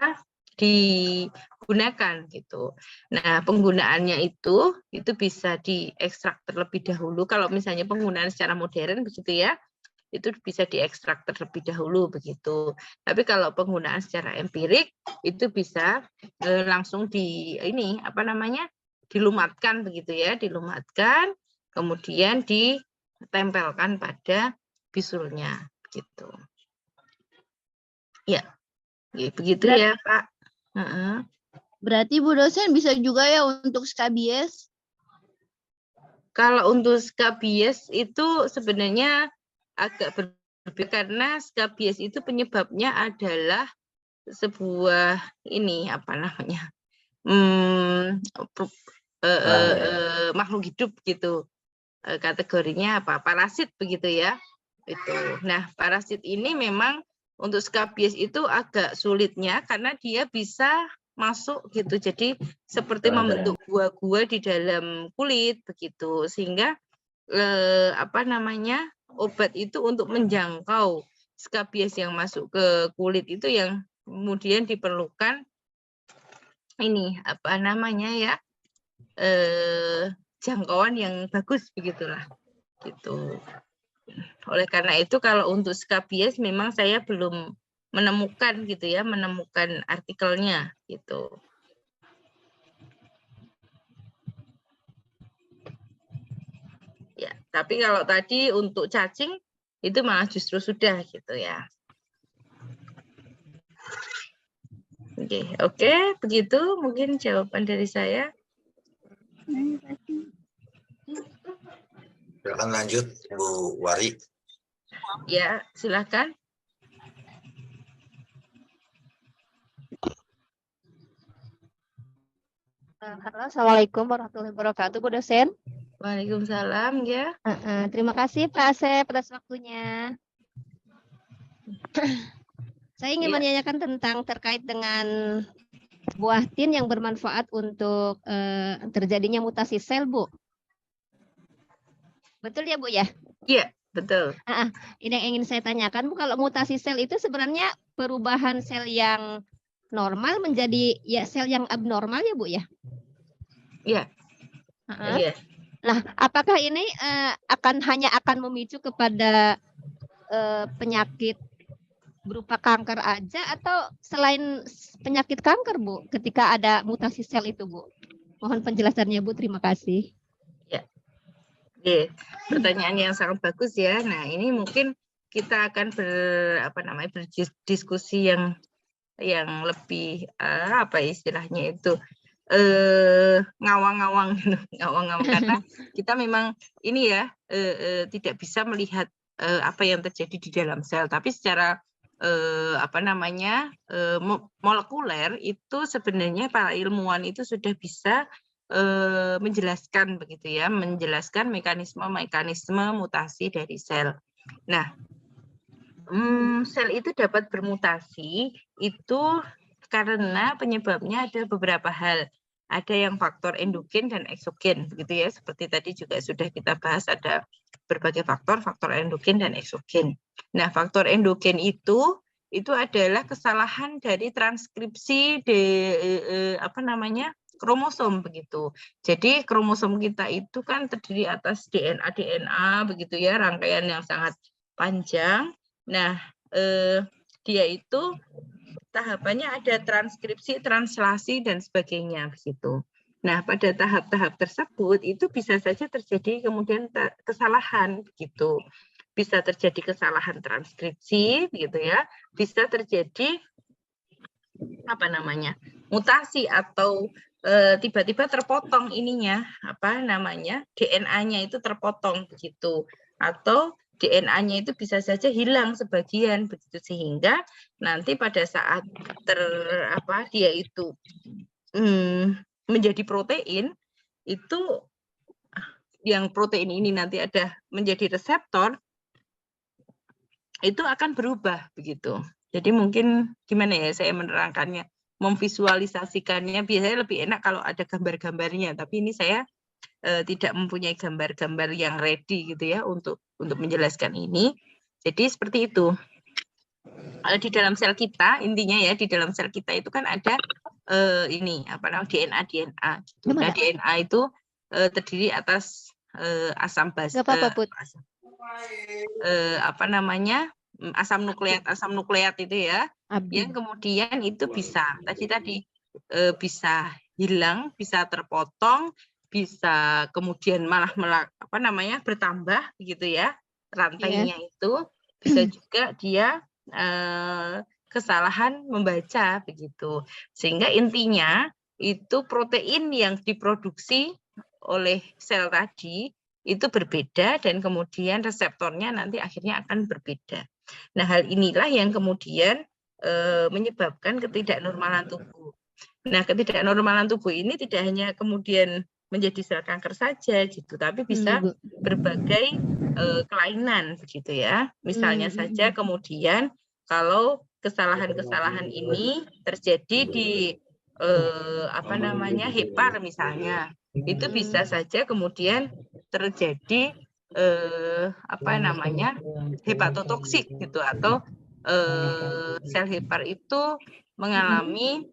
digunakan gitu. Nah, penggunaannya itu bisa diekstrak terlebih dahulu. Kalau misalnya penggunaan secara modern begitu ya, itu bisa diekstrak terlebih dahulu begitu. Tapi kalau penggunaan secara empirik itu bisa langsung dilumatkan begitu ya, dilumatkan kemudian ditempelkan pada bisulnya gitu. Ya. Begitu ya, Pak. Berarti Bu dosen bisa juga ya untuk skabies? Kalau untuk skabies itu sebenarnya agak berbeda karena skabies itu penyebabnya adalah sebuah ini apa namanya makhluk hidup gitu. Kategorinya apa? Parasit begitu ya. Itu. Nah, parasit ini memang untuk skabies itu agak sulitnya karena dia bisa masuk gitu. Jadi seperti membentuk gua-gua di dalam kulit begitu. Sehingga apa namanya? Obat itu untuk menjangkau skabies yang masuk ke kulit itu yang kemudian diperlukan ini apa namanya ya? Jangkauan yang bagus begitulah. Gitu. Oleh karena itu kalau untuk skabies memang saya belum menemukan gitu ya, menemukan artikelnya gitu. Ya, tapi kalau tadi untuk cacing itu malah justru sudah gitu ya. Oke, begitu mungkin jawaban dari saya. Silakan lanjut Bu Wari. Ya, silakan. Halo, Assalamualaikum warahmatullahi wabarakatuh, Bu dosen. Waalaikumsalam ya. Terima kasih Pak Asep atas waktunya. Saya ingin menanyakan tentang terkait dengan buah tin yang bermanfaat untuk terjadinya mutasi sel, Bu. Betul ya, Bu ya? Iya, betul. Ini yang ingin saya tanyakan, Bu, kalau mutasi sel itu sebenarnya perubahan sel yang normal menjadi ya sel yang abnormal ya, Bu ya? Iya. Iya. Nah, apakah ini hanya akan memicu kepada penyakit berupa kanker aja atau selain penyakit kanker, Bu, ketika ada mutasi sel itu, Bu? Mohon penjelasannya, Bu. Terima kasih. Ya. Oke, pertanyaan yang sangat bagus ya. Nah, ini mungkin kita akan berdiskusi yang lebih apa istilahnya itu ngawang-ngawang karena kita memang ini ya tidak bisa melihat apa yang terjadi di dalam sel, tapi secara molekuler itu sebenarnya para ilmuwan itu sudah bisa menjelaskan begitu ya, menjelaskan mekanisme mutasi dari sel. Nah, sel itu dapat bermutasi itu karena penyebabnya ada beberapa hal. Ada yang faktor endogen dan eksogen, begitu ya. Seperti tadi juga sudah kita bahas, ada berbagai faktor endogen dan eksogen. Nah, faktor endogen itu adalah kesalahan dari transkripsi kromosom begitu. Jadi kromosom kita itu kan terdiri atas DNA begitu ya, rangkaian yang sangat panjang. Nah, dia itu tahapannya ada transkripsi, translasi, dan sebagainya begitu. Nah, pada tahap-tahap tersebut itu bisa saja terjadi kemudian kesalahan begitu. Bisa terjadi kesalahan transkripsi begitu ya. Bisa terjadi mutasi atau tiba-tiba terpotong ininya DNA-nya itu terpotong begitu, atau DNA-nya itu bisa saja hilang sebagian begitu, sehingga nanti pada saat dia itu menjadi protein, itu yang protein ini nanti ada menjadi reseptor, itu akan berubah begitu. Jadi mungkin gimana ya saya menerangkannya, memvisualisasikannya biasanya lebih enak kalau ada gambar-gambarnya, tapi ini saya tidak mempunyai gambar-gambar yang ready gitu ya untuk menjelaskan ini. Jadi seperti itu. Di dalam sel kita, intinya ya, di dalam sel kita itu kan ada DNA. Nah, DNA itu terdiri atas asam basa, asam nukleat itu ya, yang kemudian itu bisa bisa hilang, bisa terpotong, bisa kemudian malah bertambah begitu ya rantainya itu, bisa juga dia kesalahan membaca begitu, sehingga intinya itu protein yang diproduksi oleh sel tadi itu berbeda dan kemudian reseptornya nanti akhirnya akan berbeda. Nah, hal inilah yang kemudian menyebabkan ketidaknormalan tubuh. Nah, ketidaknormalan tubuh ini tidak hanya kemudian menjadi sel kanker saja gitu, tapi bisa berbagai kelainan begitu ya. Misalnya saja kemudian kalau kesalahan-kesalahan ini terjadi di hepar misalnya, itu bisa saja kemudian terjadi hepatotoksik gitu, atau sel hepar itu mengalami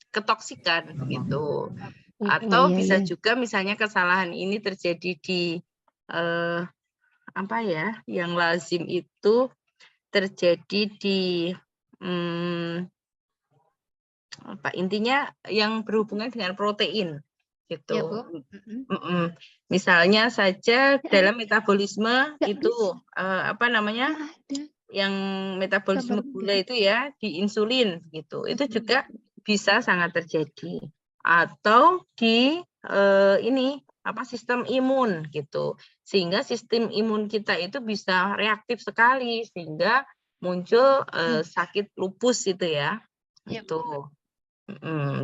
ketoksikan gitu. Atau bisa juga misalnya kesalahan ini terjadi di yang lazim itu terjadi di intinya yang berhubungan dengan protein gitu. Ya, Bu. Misalnya saja dalam metabolisme itu yang metabolisme gula itu ya, di insulin gitu. Itu juga bisa sangat terjadi. Atau di sistem imun gitu. Sehingga sistem imun kita itu bisa reaktif sekali sehingga muncul sakit lupus itu ya. Itu.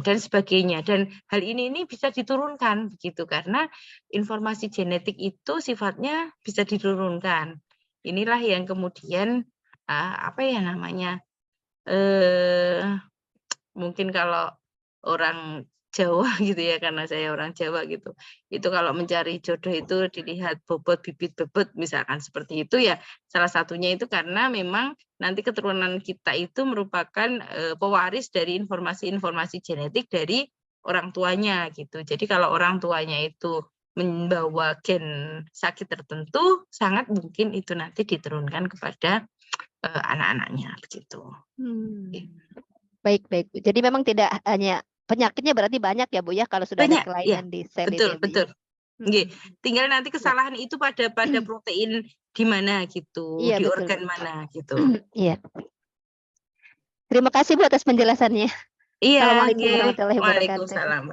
Dan sebagainya. Dan hal ini bisa diturunkan begitu, karena informasi genetik itu sifatnya bisa diturunkan. Inilah yang kemudian mungkin kalau orang Jawa gitu ya, karena saya orang Jawa gitu, itu kalau mencari jodoh itu dilihat bobot bibit bebet misalkan seperti itu ya, salah satunya itu karena memang nanti keturunan kita itu merupakan pewaris dari informasi-informasi genetik dari orang tuanya gitu. Jadi kalau orang tuanya itu membawa gen sakit tertentu, sangat mungkin itu nanti diturunkan kepada anak-anaknya begitu. Baik. Jadi memang tidak hanya penyakitnya, berarti banyak ya Bu ya, kalau sudah banyak, ada kelainan di sel betul, ini. Betul. Tinggal nanti kesalahan itu pada protein di mana gitu, di betul, organ mana gitu. Iya. Terima kasih Bu atas penjelasannya. Iya. Assalamualaikum warahmatullahi wabarakatuh. Waalaikumsalam.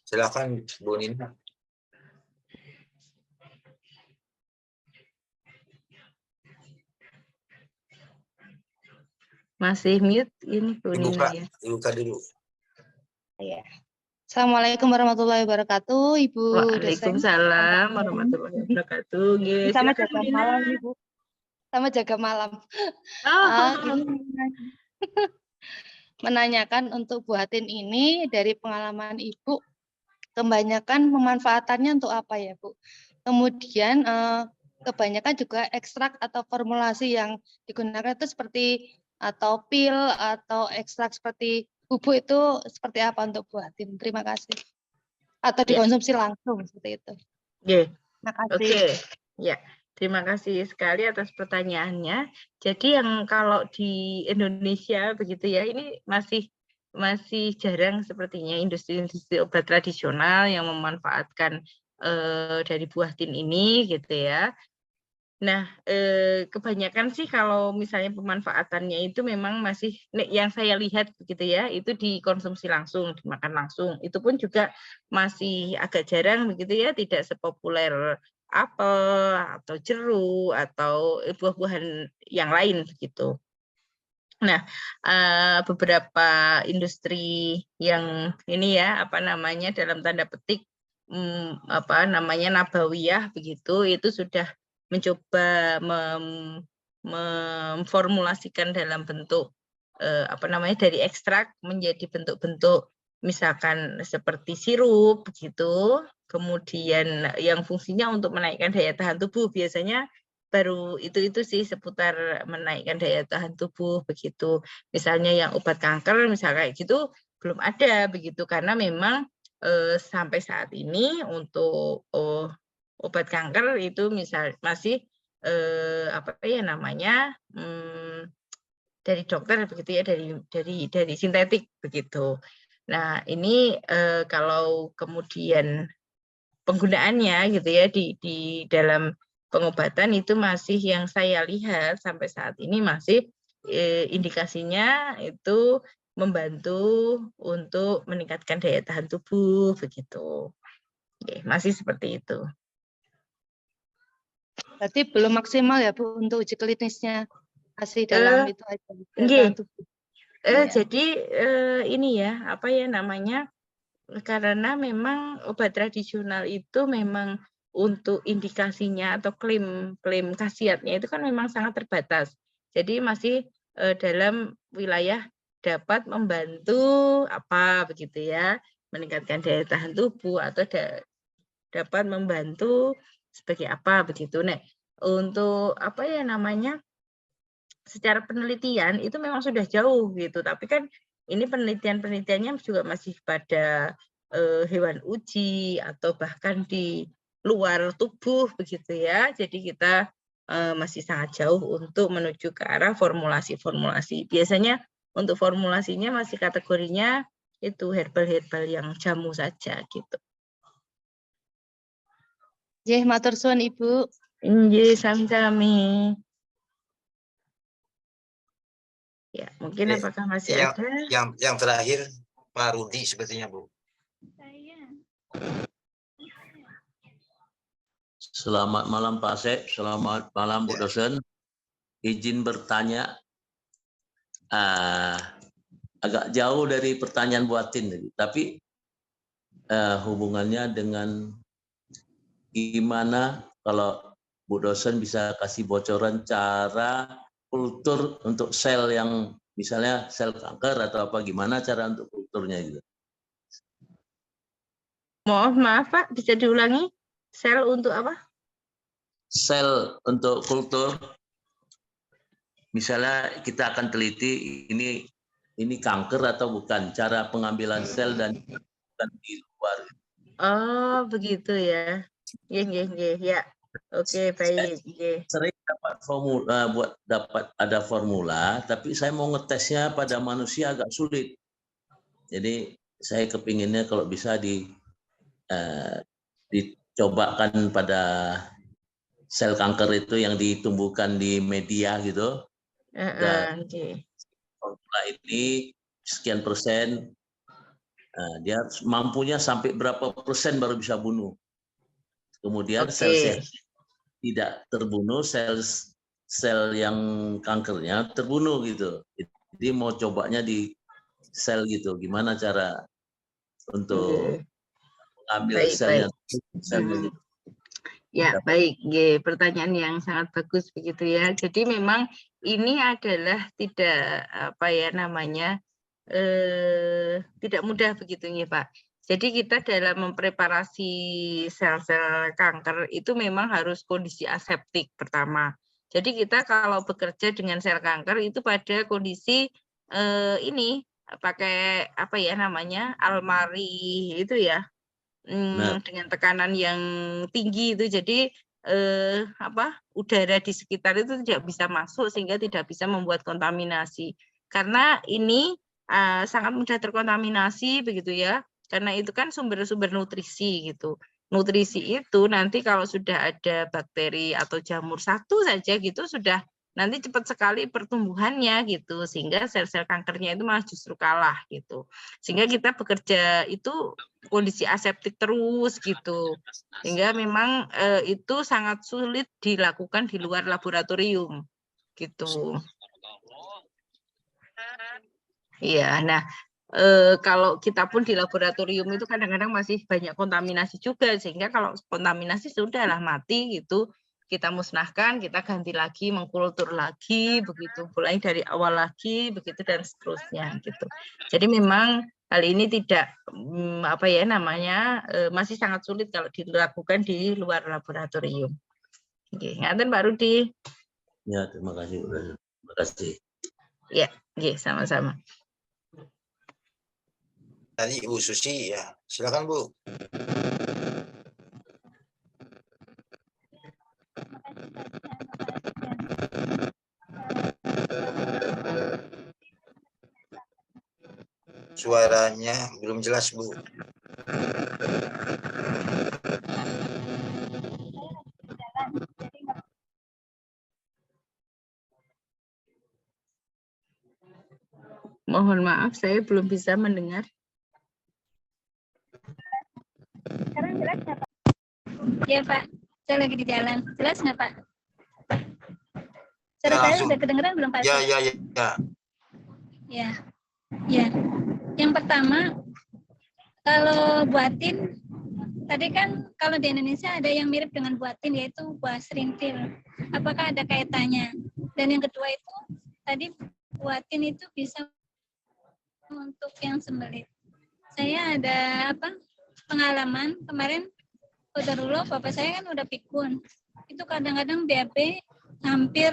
Silakan Bu Nina. Masih mute ini Bu Nina ya. Dibuka dulu. Iya. Assalamualaikum warahmatullahi wabarakatuh, Ibu dosen. Waalaikumsalam warahmatullahi wabarakatuh. Sama jaga malam, Ibu. Sama jaga malam. Menanyakan untuk buatin ini dari pengalaman Ibu, kebanyakan pemanfaatannya untuk apa ya, Bu? Kemudian kebanyakan juga ekstrak atau formulasi yang digunakan itu seperti atau pil atau ekstrak seperti bubuk itu seperti apa untuk buatin? Terima kasih. Atau dikonsumsi langsung seperti itu. Terima kasih. Ya, terima kasih sekali atas pertanyaannya. Jadi yang kalau di Indonesia begitu ya, ini masih jarang sepertinya industri-industri obat tradisional yang memanfaatkan dari buah tin ini gitu ya. Nah, kebanyakan sih kalau misalnya pemanfaatannya itu memang masih yang saya lihat begitu ya, itu dikonsumsi langsung, dimakan langsung. Itu pun juga masih agak jarang begitu ya, tidak sepopuler apel atau jeruk atau buah-buahan yang lain begitu. Nah, beberapa industri yang ini ya, dalam tanda petik nabawiyah begitu, itu sudah mencoba memformulasikan dalam bentuk dari ekstrak menjadi bentuk-bentuk misalkan seperti sirup begitu, kemudian yang fungsinya untuk menaikkan daya tahan tubuh, biasanya baru itu sih seputar menaikkan daya tahan tubuh begitu. Misalnya yang obat kanker misalnya kayak gitu belum ada begitu, karena memang sampai saat ini untuk obat kanker itu masih dari dokter begitu ya, dari sintetik begitu. Nah, ini kalau kemudian penggunaannya gitu ya di dalam pengobatan itu masih yang saya lihat sampai saat ini masih indikasinya itu membantu untuk meningkatkan daya tahan tubuh begitu. Oke, masih seperti itu. Berarti belum maksimal ya Bu untuk uji klinisnya, masih dalam itu aja. Nggih. Iya. Jadi ini ya, apa ya namanya, karena memang obat tradisional itu memang untuk indikasinya atau klaim khasiatnya itu kan memang sangat terbatas. Jadi masih dalam wilayah dapat membantu apa begitu ya, meningkatkan daya tahan tubuh atau dapat membantu sebagai apa begitu. Nah, untuk apa ya namanya, secara penelitian itu memang sudah jauh gitu, tapi kan ini penelitiannya juga masih pada hewan uji atau bahkan di luar tubuh begitu ya. Jadi kita masih sangat jauh untuk menuju ke arah formulasi. Biasanya untuk formulasinya masih kategorinya itu herbal yang jamu saja gitu. Nggih, matur suwun Ibu. Nggih, sami-sami. Ya, mungkin apakah masih ada? Yang terakhir Pak Rudi sepertinya Bu. Selamat malam Pak Asep, selamat malam Bu dosen. Izin bertanya, agak jauh dari pertanyaan Bu Atin tadi, tapi hubungannya dengan gimana kalau Bu dosen bisa kasih bocoran cara kultur untuk sel yang misalnya sel kanker atau apa, gimana cara untuk kulturnya gitu. Maaf Pak, bisa diulangi? Sel untuk apa? Sel untuk kultur. Misalnya kita akan teliti ini kanker atau bukan, cara pengambilan sel dan di luar. Oh, begitu ya. Nggih, ya. Oke, baik. Sering dapat formula, dapat ada formula, tapi saya mau ngetesnya pada manusia agak sulit. Jadi saya kepinginnya kalau bisa dicobakan pada sel kanker itu yang ditumbuhkan di media gitu. Dan formula ini sekian persen, dia mampunya sampai berapa persen baru bisa bunuh. Kemudian sel sehat tidak terbunuh, sel yang kankernya terbunuh gitu. Jadi mau cobanya di sel gitu. Gimana cara untuk mengambil selnya? Ya, baik. Pertanyaan yang sangat bagus begitu ya. Jadi memang ini adalah tidak apa ya namanya, tidak mudah begitu ya Pak. Jadi kita dalam mempreparasi sel-sel kanker itu memang harus kondisi aseptik pertama. Jadi kita kalau bekerja dengan sel kanker itu pada kondisi ini pakai apa ya namanya, almari itu ya, dengan tekanan yang tinggi itu. Jadi udara di sekitar itu tidak bisa masuk sehingga tidak bisa membuat kontaminasi. Karena ini sangat mudah terkontaminasi begitu ya. Karena itu kan sumber-sumber nutrisi gitu. Nutrisi itu nanti kalau sudah ada bakteri atau jamur satu saja gitu sudah nanti cepat sekali pertumbuhannya gitu, sehingga sel-sel kankernya itu malah justru kalah gitu. Sehingga kita bekerja itu kondisi aseptik terus gitu. Sehingga memang itu sangat sulit dilakukan di luar laboratorium gitu. Iya, nah kalau kita pun di laboratorium itu kadang-kadang masih banyak kontaminasi juga, sehingga kalau kontaminasi sudahlah mati gitu, kita musnahkan, kita ganti lagi, mengkultur lagi, begitu, mulai dari awal lagi, begitu dan seterusnya gitu. Jadi memang hal ini tidak apa ya namanya, masih sangat sulit kalau dilakukan di luar laboratorium. Oke, ngaten Pak Rudi. Ya, terima kasih. Terima kasih. Ya, oke, sama-sama. Tadi Ibu Susi ya, silakan Bu. Suaranya belum jelas Bu. Mohon maaf, saya belum bisa mendengar. Sekarang jelas nggak Pak? Iya Pak, saya lagi di jalan. Jelas nggak Pak? Suara Ya, saya langsung. sudah kedengeran belum Pak? Ya, Asif? ya, ya. Ya, ya. Yang pertama, kalau buatin, tadi kan kalau di Indonesia ada yang mirip dengan buatin, yaitu buah serintil. Apakah ada kaitannya? Dan yang kedua itu, tadi buatin itu bisa untuk yang sembelit. Saya ada pengalaman kemarin, qadarullah bapak saya kan udah pikun. Itu kadang-kadang BAB hampir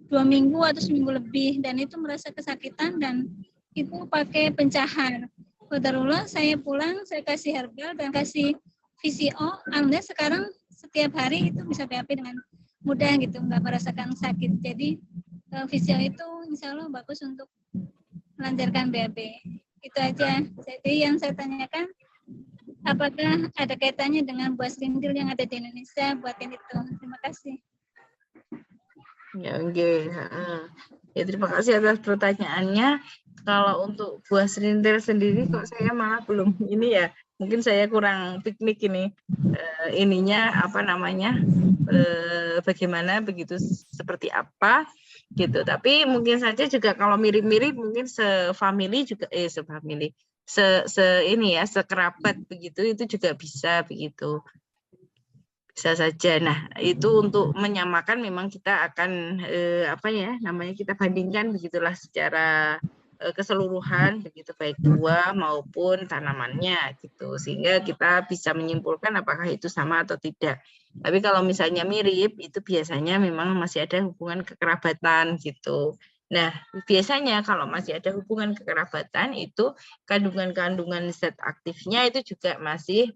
2 minggu atau seminggu lebih, dan itu merasa kesakitan dan itu pakai pencahar. Qadarullah saya pulang, saya kasih herbal dan kasih VCO. Alhamdulillah sekarang setiap hari itu bisa BAB dengan mudah gitu, nggak merasakan sakit. Jadi VCO itu insya Allah bagus untuk melancarkan BAB. Itu aja. Jadi yang saya tanyakan, apakah ada kaitannya dengan buah serintil yang ada di Indonesia buatin itu? Terima kasih. Ya, oke. Ya, terima kasih atas pertanyaannya. Kalau untuk buah serintil sendiri kok saya malah belum ini ya. Mungkin saya kurang piknik ini. Ininya apa namanya? Bagaimana begitu, seperti apa gitu. Tapi mungkin saja juga kalau mirip-mirip mungkin sefamili juga sefamili. Ini ya, sekerabat begitu, itu juga bisa begitu. Bisa saja. Nah, itu untuk menyamakan memang kita akan kita bandingkan begitulah secara keseluruhan begitu, baik buah maupun tanamannya gitu, sehingga kita bisa menyimpulkan apakah itu sama atau tidak. Tapi kalau misalnya mirip, itu biasanya memang masih ada hubungan kekerabatan gitu. Nah, biasanya kalau masih ada hubungan kekerabatan itu kandungan-kandungan zat aktifnya itu juga masih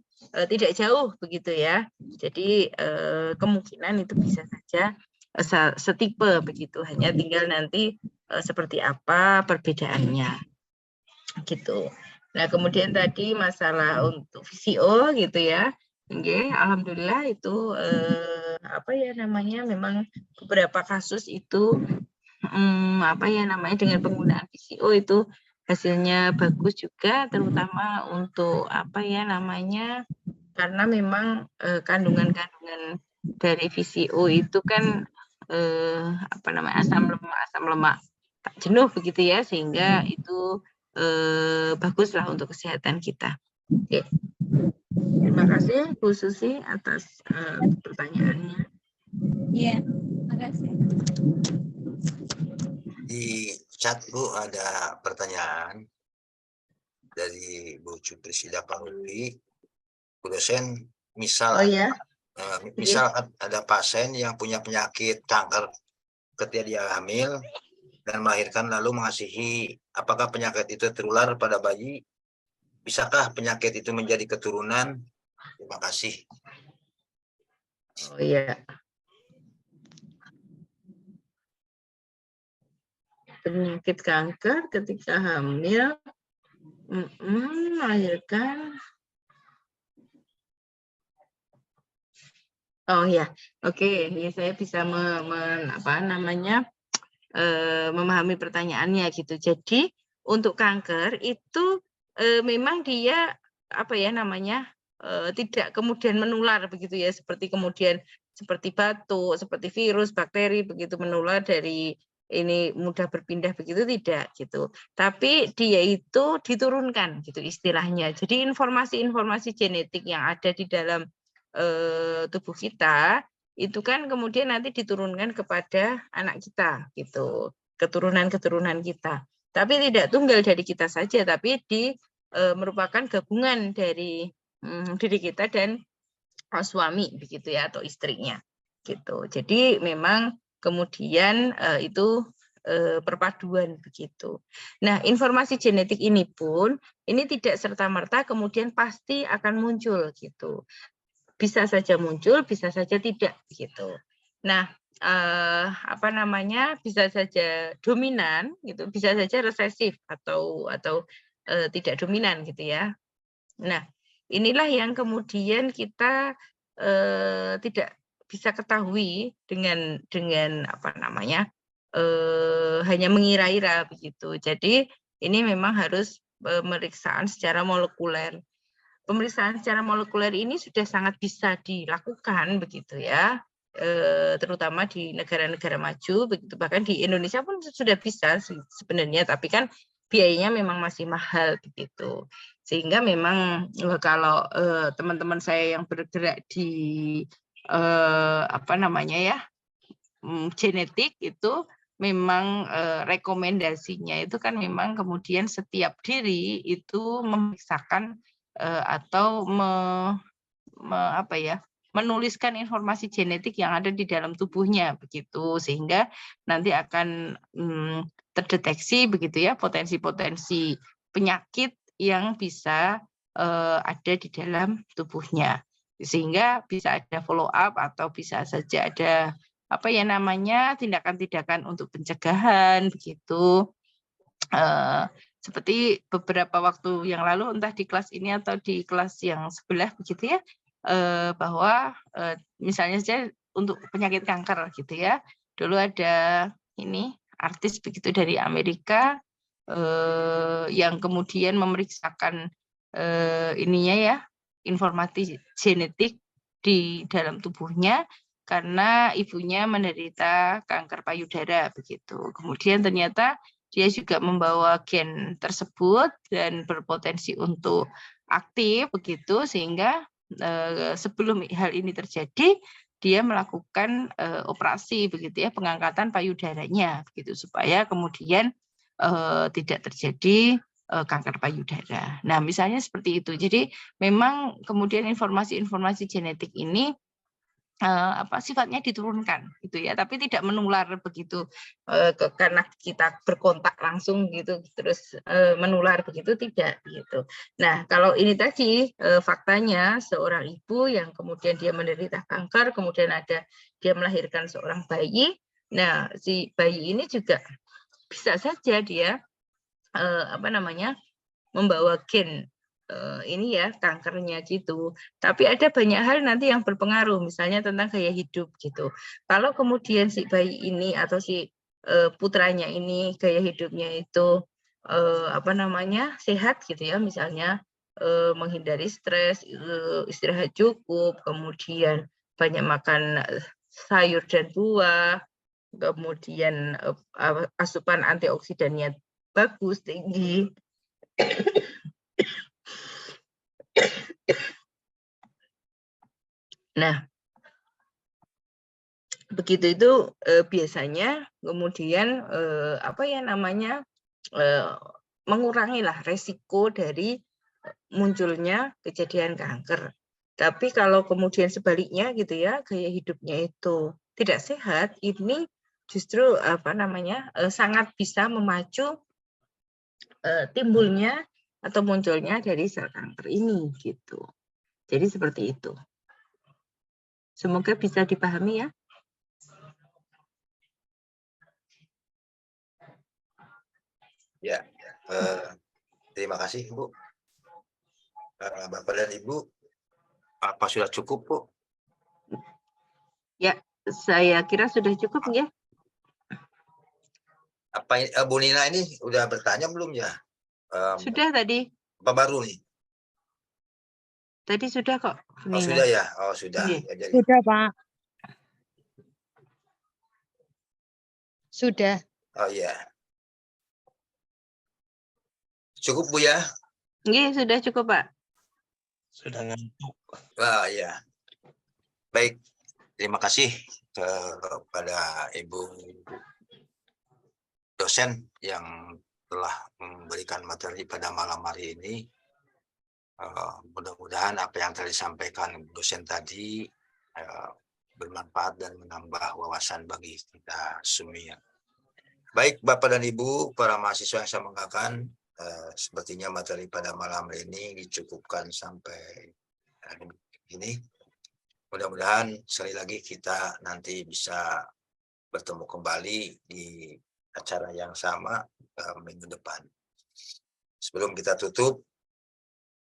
tidak jauh begitu ya. Jadi kemungkinan itu bisa saja setipe begitu, hanya tinggal nanti seperti apa perbedaannya gitu. Nah, kemudian tadi masalah untuk VCO gitu ya. Oke, alhamdulillah itu memang beberapa kasus itu dengan penggunaan VCO itu hasilnya bagus juga, terutama untuk karena memang kandungan-kandungan dari VCO itu kan asam lemak tak jenuh begitu ya, sehingga itu baguslah untuk kesehatan kita. Oke. Terima kasih Bu Susi atas pertanyaannya. Iya, terima kasih. Di chat Bu ada pertanyaan dari Bu Cuprisida Pahuti. Bu dosen, misal ada pasien yang punya penyakit kanker ketika dia hamil dan melahirkan lalu mengasihi, apakah penyakit itu tertular pada bayi? Bisakah penyakit itu menjadi keturunan? Terima kasih. Oh iya. Penyakit kanker ketika hamil melahirkan. Oh ya, oke. Ya, saya bisa memahami pertanyaannya gitu. Jadi untuk kanker itu memang dia tidak kemudian menular begitu ya, seperti batuk, seperti virus, bakteri begitu menular dari ini mudah berpindah begitu, tidak gitu. Tapi dia itu diturunkan gitu istilahnya. Jadi informasi-informasi genetik yang ada di dalam tubuh kita itu kan kemudian nanti diturunkan kepada anak kita gitu, keturunan kita. Tapi tidak tunggal dari kita saja, tapi merupakan gabungan dari diri kita dan suami begitu ya, atau istrinya gitu. Jadi memang kemudian itu perpaduan begitu. Nah, informasi genetik ini pun ini tidak serta-merta kemudian pasti akan muncul gitu. Bisa saja muncul, bisa saja tidak gitu. Nah, bisa saja dominan gitu, bisa saja resesif atau tidak dominan gitu ya. Nah, inilah yang kemudian kita tidak bisa ketahui dengan hanya mengira-ira begitu. Jadi ini memang harus pemeriksaan secara molekuler. Pemeriksaan secara molekuler ini sudah sangat bisa dilakukan begitu ya. terutama di negara-negara maju, begitu bahkan di Indonesia pun sudah bisa sebenarnya, tapi kan biayanya memang masih mahal begitu. Sehingga memang kalau teman-teman saya yang bergerak di apa namanya ya, genetik itu memang rekomendasinya itu kan memang kemudian setiap diri itu memeriksakan atau apa ya, menuliskan informasi genetik yang ada di dalam tubuhnya begitu, sehingga nanti akan terdeteksi begitu ya potensi-potensi penyakit yang bisa ada di dalam tubuhnya, sehingga bisa ada follow up atau bisa saja ada apa ya namanya tindakan-tindakan untuk pencegahan begitu. Seperti beberapa waktu yang lalu entah di kelas ini atau di kelas yang sebelah begitu ya, bahwa misalnya saja untuk penyakit kanker gitu ya, dulu ada ini artis begitu dari Amerika yang kemudian memeriksakan ininya ya, informasi genetik di dalam tubuhnya karena ibunya menderita kanker payudara begitu. Kemudian ternyata dia juga membawa gen tersebut dan berpotensi untuk aktif begitu, sehingga sebelum hal ini terjadi dia melakukan operasi begitu ya, pengangkatan payudaranya begitu supaya kemudian tidak terjadi kanker payudara. Nah, misalnya seperti itu. Jadi memang kemudian informasi-informasi genetik ini sifatnya diturunkan gitu ya, tapi tidak menular begitu karena kita berkontak langsung gitu terus menular begitu, tidak gitu. Nah, kalau ini tadi faktanya seorang ibu yang kemudian dia menderita kanker, kemudian dia melahirkan seorang bayi. Nah, si bayi ini juga bisa saja dia membawa gen ini ya kankernya gitu. Tapi ada banyak hal nanti yang berpengaruh, misalnya tentang gaya hidup gitu. Kalau kemudian si bayi ini atau si putranya ini gaya hidupnya itu sehat gitu ya, misalnya menghindari stres, istirahat cukup, kemudian banyak makan sayur dan buah, kemudian asupan antioksidannya bagus, tinggi. Nah, begitu itu biasanya kemudian mengurangilah resiko dari munculnya kejadian kanker. Tapi kalau kemudian sebaliknya gitu ya, gaya hidupnya itu tidak sehat, ini justru sangat bisa memacu timbulnya atau munculnya dari sel kanker ini gitu. Jadi seperti itu. Semoga bisa dipahami ya. Ya, terima kasih Bu. Bapak dan Ibu, apa sudah cukup Bu? Ya, saya kira sudah cukup ya. Apa Bu Nina ini udah bertanya belum ya? Sudah tadi. Apa baru nih? Tadi sudah kok. Oh sudah ya? Oh sudah. Iya. Ya, jadi. Sudah Pak. Sudah. Oh iya. Cukup Bu ya? Iya, sudah cukup Pak. Sudah ngantuk. Wah iya. Baik, terima kasih kepada Ibu dosen yang telah memberikan materi pada malam hari ini. Mudah-mudahan apa yang telah disampaikan dosen tadi bermanfaat dan menambah wawasan bagi kita semua. Baik Bapak dan Ibu, para mahasiswa yang saya banggakan, sepertinya materi pada malam ini dicukupkan sampai ini. Mudah-mudahan sekali lagi kita nanti bisa bertemu kembali di acara yang sama minggu depan. Sebelum kita tutup,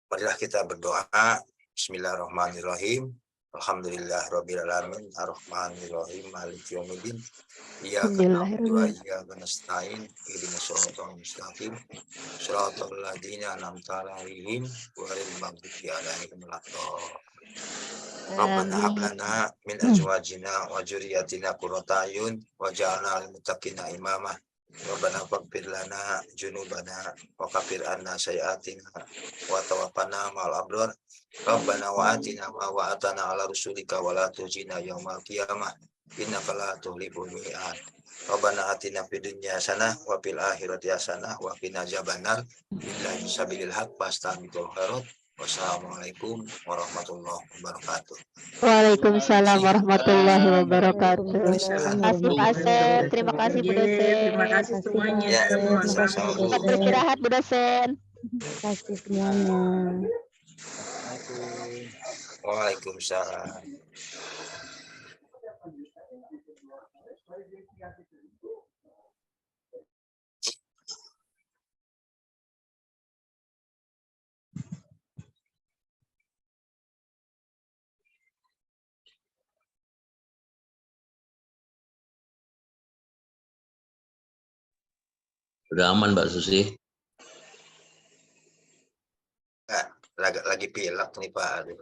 marilah kita berdoa. Bismillahirrahmanirrahim. Alhamdulillah rabbil alamin arrahmanirrahim maliki yaumiddin iyyaka na'budu wa iyyaka nasta'in ihdinas siratal mustaqim siratal ladzina an'amta 'alaihim ghairil maghdubi 'alaihim waladdallin. Rabbana hab lana min azwajina wa dzurriyyatina qurrata a'yun waj'alna lil muttaqina imama. Rabbana faghfir lana dzunubana wa kaffir anna sayyi'atina wa tawaffana ma'al abrar. Rabbana wa atina ma wa'atana 'ala rusulika wa la tukhzina yaumal qiyamah. Innaka la tukhliful mi'ad. Rabbana atina fid dunya hasanah wa fil akhirati hasanah wa qina adzabannar. Billahi sabilil haq fastabiqul khairat. Wassalamualaikum warahmatullahi wabarakatuh. Waalaikumsalam warahmatullahi wabarakatuh. Terima Terima kasih Pak Asep, terima kasih Bu dosen. Terima kasih semuanya. Ya, Mohon maaf. sama-sama, Bu. Selamat beristirahat Bu dosen. Terima kasih semuanya. Waalaikumsalam. Udah aman Mbak Susi? Nah, lagi pilek nih Pak. Aduh.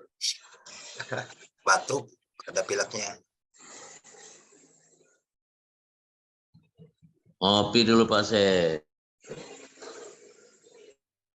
Batuk, ada pileknya. Ngopi dulu Pak Sep.